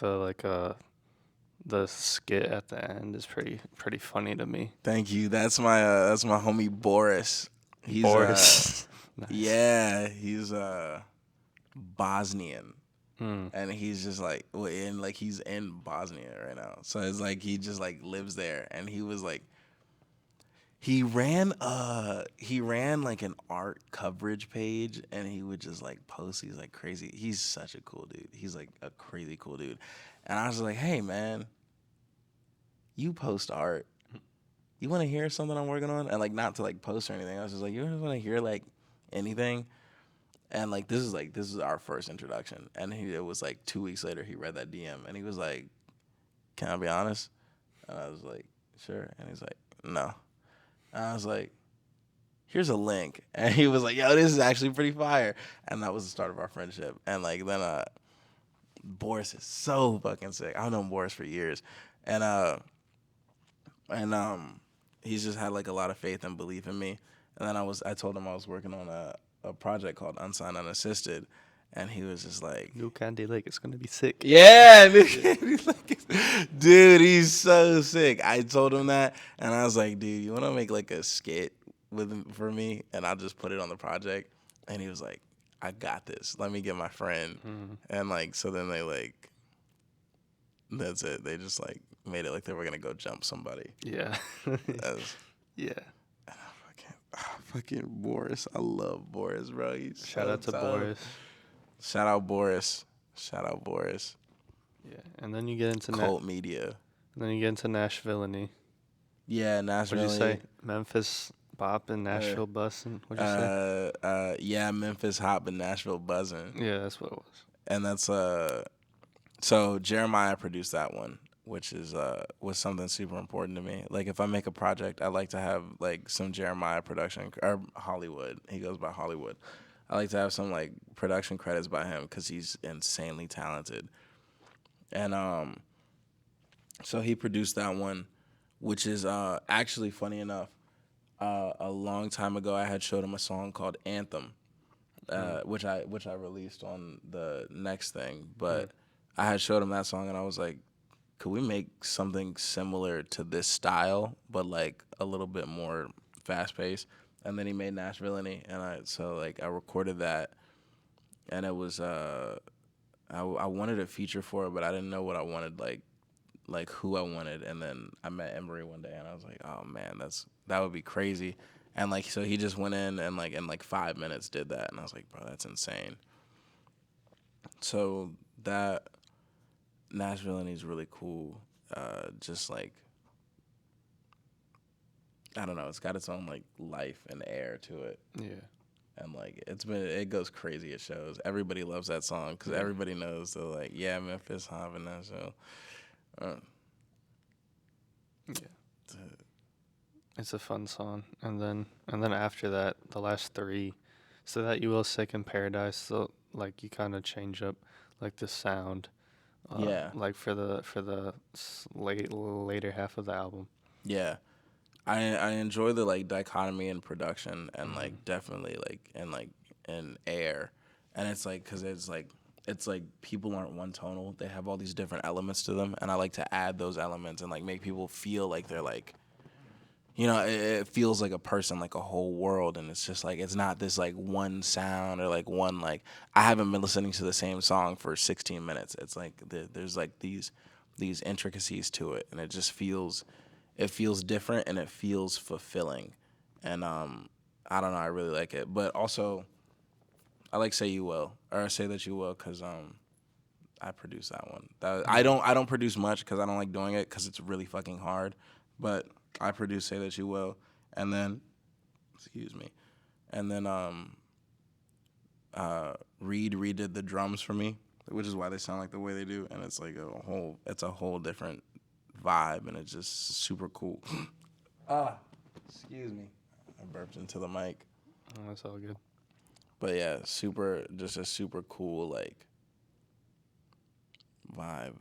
the skit at the end is pretty funny to me. Thank you. That's my homie Boris. He's Boris. Nice. yeah, he's Bosnian. Mm. And he's just like he's in Bosnia right now. So it's like he just like lives there, and he was like he ran like an art coverage page, and he would just like post these like crazy. He's such a cool dude. He's like a crazy cool dude. And I was like, "Hey man, you post art. You want to hear something I'm working on?" And like not to like post or anything. I was just like, "You want to hear like anything?" And like this is our first introduction. And it was like 2 weeks later he read that DM, and he was like, "Can I be honest?" And I was like, "Sure." And he's like, "No." And I was like, "Here's a link." And he was like, "Yo, this is actually pretty fire." And that was the start of our friendship. And like then Boris is so fucking sick. I've known Boris for years. And he's just had like a lot of faith and belief in me. And then I told him I was working on a project called Unsigned Unassisted, and he was just like, New Kandi Lake. It's gonna be sick. "Yeah, dude, he's so sick." I told him that, and I was like, "Dude, you want to make like a skit for me, and I'll just put it on the project?" And he was like, "I got this. Let me get my friend." Mm. And like, so then they like, that's it. They just like made it like they were gonna go jump somebody. Yeah. As, Yeah. fucking Boris. I love Boris, bro. He's Shout so out to tough. Boris. Shout out Boris. Shout out Boris. Yeah. And then you get into Cult Media. then you get into Nashville and Yeah, Nashville. what'd you say? Memphis bop and Nashville bussin'. What'd you say? Yeah, Memphis hop and Nashville buzzing. Yeah, that's what it was. And that's so Jeremiah produced that one, which is was something super important to me. Like if I make a project, I like to have like some Jeremiah production or Hollywood. He goes by Hollywood. I like to have some like production credits by him because he's insanely talented. And so he produced that one, which is actually funny enough. A long time ago, I had showed him a song called Anthem, which I released on the next thing. But I had showed him that song, and I was like, could we make something similar to this style, but like a little bit more fast paced? And then he made Nashville, and I recorded that, and it was I wanted a feature for it, but I didn't know what I wanted, like who I wanted. And then I met Emery one day, and I was like, oh man, that would be crazy. And like so he just went in and like in like 5 minutes did that, and I was like, bro, that's insane. So that Nashville and he's really cool. Just like I don't know, it's got its own like life and air to it. Yeah. And like it goes crazy at shows. Everybody loves that song because everybody knows they're like, yeah, Memphis hop and Nashville. Yeah. It's a fun song. And then after that, the last three, so that You Will Sick in Paradise, so like you kind of change up like the sound. Yeah, like for the later half of the album. yeah. I enjoy the like dichotomy in production and Mm-hmm. like definitely like in air, and it's like because it's like people aren't one tonal. They have all these different elements to them, and I like to add those elements and like make people feel like they're like, it feels like a person, like a whole world, and it's just like it's not this like one sound or like one like I haven't been listening to the same song for 16 minutes. It's like there's like these intricacies to it, and it feels different and it feels fulfilling, and I don't know, I really like it. But also I like Say You Will or Say That You Will because I produced that one. I don't produce much because I don't like doing it because it's really fucking hard, but I produce Say That You Will, and then excuse me, and then Reed redid the drums for me, which is why they sound like the way they do, and it's like it's a whole different vibe, and it's just super cool. Excuse me, I burped into the mic, Oh, that's all good. but yeah, just a super cool like vibe.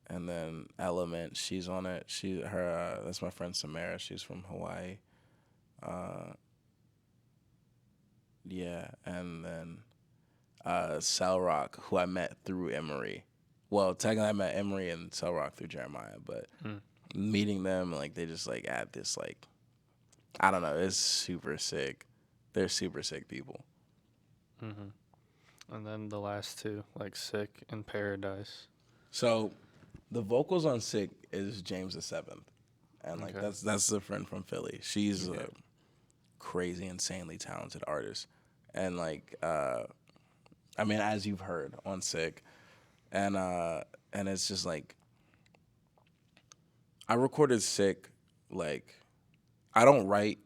And then Element, she's on it. That's my friend Samara. She's from Hawaii. Yeah, and then Cell Rock, who I met through Emory. Well, technically I met Emory and Cell Rock through Jeremiah, but meeting them, like they just like add this like, I don't know, it's super sick. They're super sick people. Mm-hmm. And then the last two, like Sick and Paradise. So the vocals on Sick is James the Seventh, and like Okay. that's a friend from Philly. She's Yeah. a crazy, insanely talented artist, and like I mean, as you've heard on Sick, and it's just like I recorded Sick, like I don't write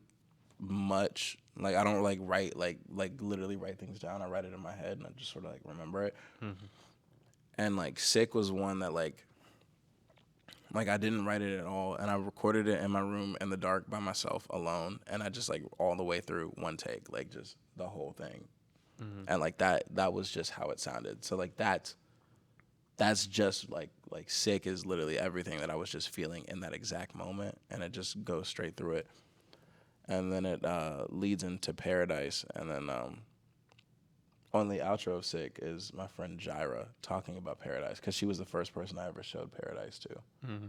much. Like I don't like write like literally write things down. I write it in my head and I just sort of like remember it. Mm-hmm. And like Sick was one that like I didn't write it at all, and I recorded it in my room in the dark by myself alone, and I just like all the way through one take, like just the whole thing, and like that was just how it sounded. So like that's just like Sick is literally everything that I was just feeling in that exact moment, and it just goes straight through it, and then it leads into Paradise, and then on the outro of Sick is my friend Jaira talking about Paradise because she was the first person I ever showed Paradise to. Mm-hmm.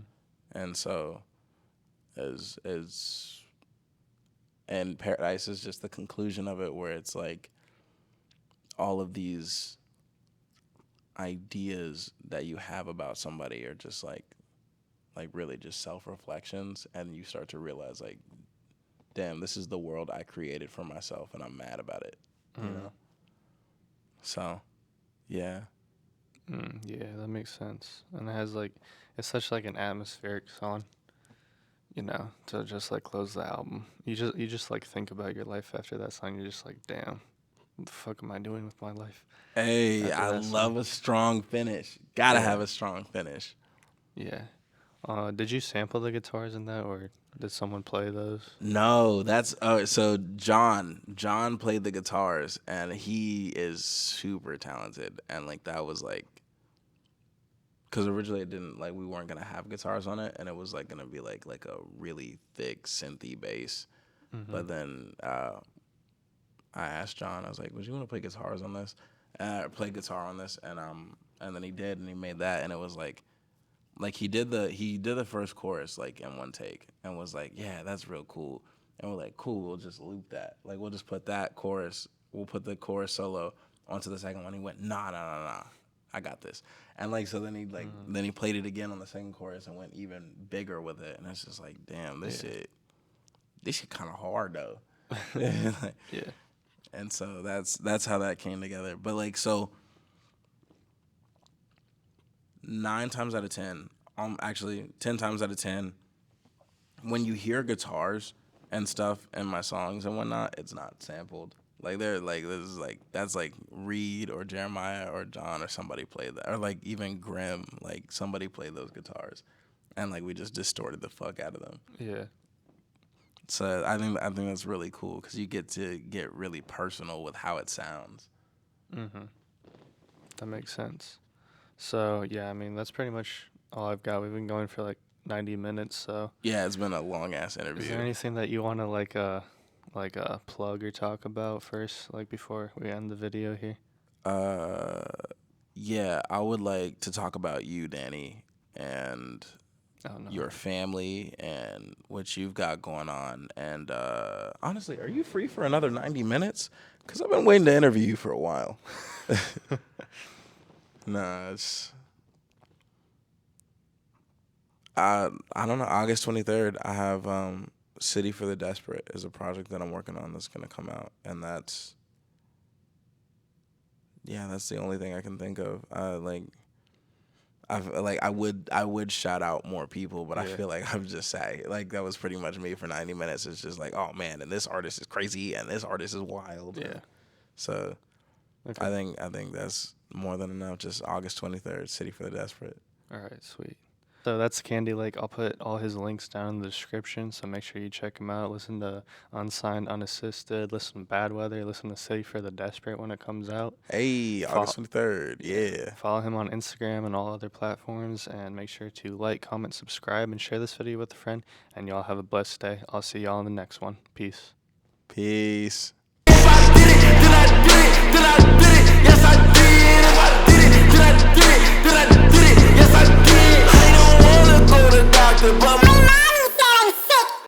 And so and Paradise is just the conclusion of it where it's like all of these ideas that you have about somebody are just like really just self-reflections, and you start to realize like, damn, this is the world I created for myself and I'm mad about it, you know? So, yeah. Yeah, that makes sense. And it has like, it's such like an atmospheric song, to just like close the album. You just like think about your life after that song. You're just like, damn, what the fuck am I doing with my life? Hey, After I that love song. a strong finish. Gotta Yeah. have a strong finish. Yeah. Did you sample the guitars in that, or did someone play those? No, that's so John played the guitars, and he is super talented, and like that was like because originally it didn't like we weren't gonna have guitars on it, and it was like gonna be like a really thick synthy bass, Mm-hmm. but then I asked John, I was like, would you want to play guitars on this? Play guitar on this, and then he did, and he made that, and it was like he did the first chorus like in one take and was like, yeah, that's real cool. And we're like, cool, we'll just loop that. Like we'll just put that chorus, we'll put the chorus solo onto the second one. He went, nah, I got this. And like so then he played it again on the second chorus and went even bigger with it. And it's just like, damn, this shit kinda hard though. Yeah. And so that's how that came together. But like so 9 times out of 10, actually 10 times out of 10, when you hear guitars and stuff in my songs and whatnot, it's not sampled. Like they're like this is like that's like Reed or Jeremiah or John or somebody played that, or like even Grim, like somebody played those guitars, and like we just distorted the fuck out of them. Yeah. So I think that's really cool because you get to get really personal with how it sounds. Mm-hmm. That makes sense. So yeah, I mean that's pretty much all I've got. We've been going for like 90 minutes. So Yeah, it's been a long ass is there interview. anything that you want to like plug or talk about first, like before we end the video here? Yeah, I would like to talk about you, Danny, and Oh no. your family and what you've got going on. And honestly, are you free for another 90 minutes? Because I've been waiting to interview you for a while. Nah, it's... I don't know. August 23rd, I have City for the Desperate is a project that I'm working on that's going to come out. And that's the only thing I can think of. I would shout out more people, but I Yeah. feel like I'm just sad. Like that was pretty much me for 90 minutes. It's just like, oh man, and this artist is crazy, and this artist is wild. Yeah. So Okay. I think that's more than enough. Just August 23rd, City for the Desperate. All right, sweet. So that's Kandi Lake. I'll put all his links down in the description, so make sure you check him out. Listen to Unsigned Unassisted, listen to Badweather, listen to City for the Desperate when it comes out. Hey, August 23rd. Yeah. Follow him on Instagram and all other platforms, and make sure to like, comment, subscribe, and share this video with a friend. And y'all have a blessed day. I'll see y'all in the next one. Peace. Peace. But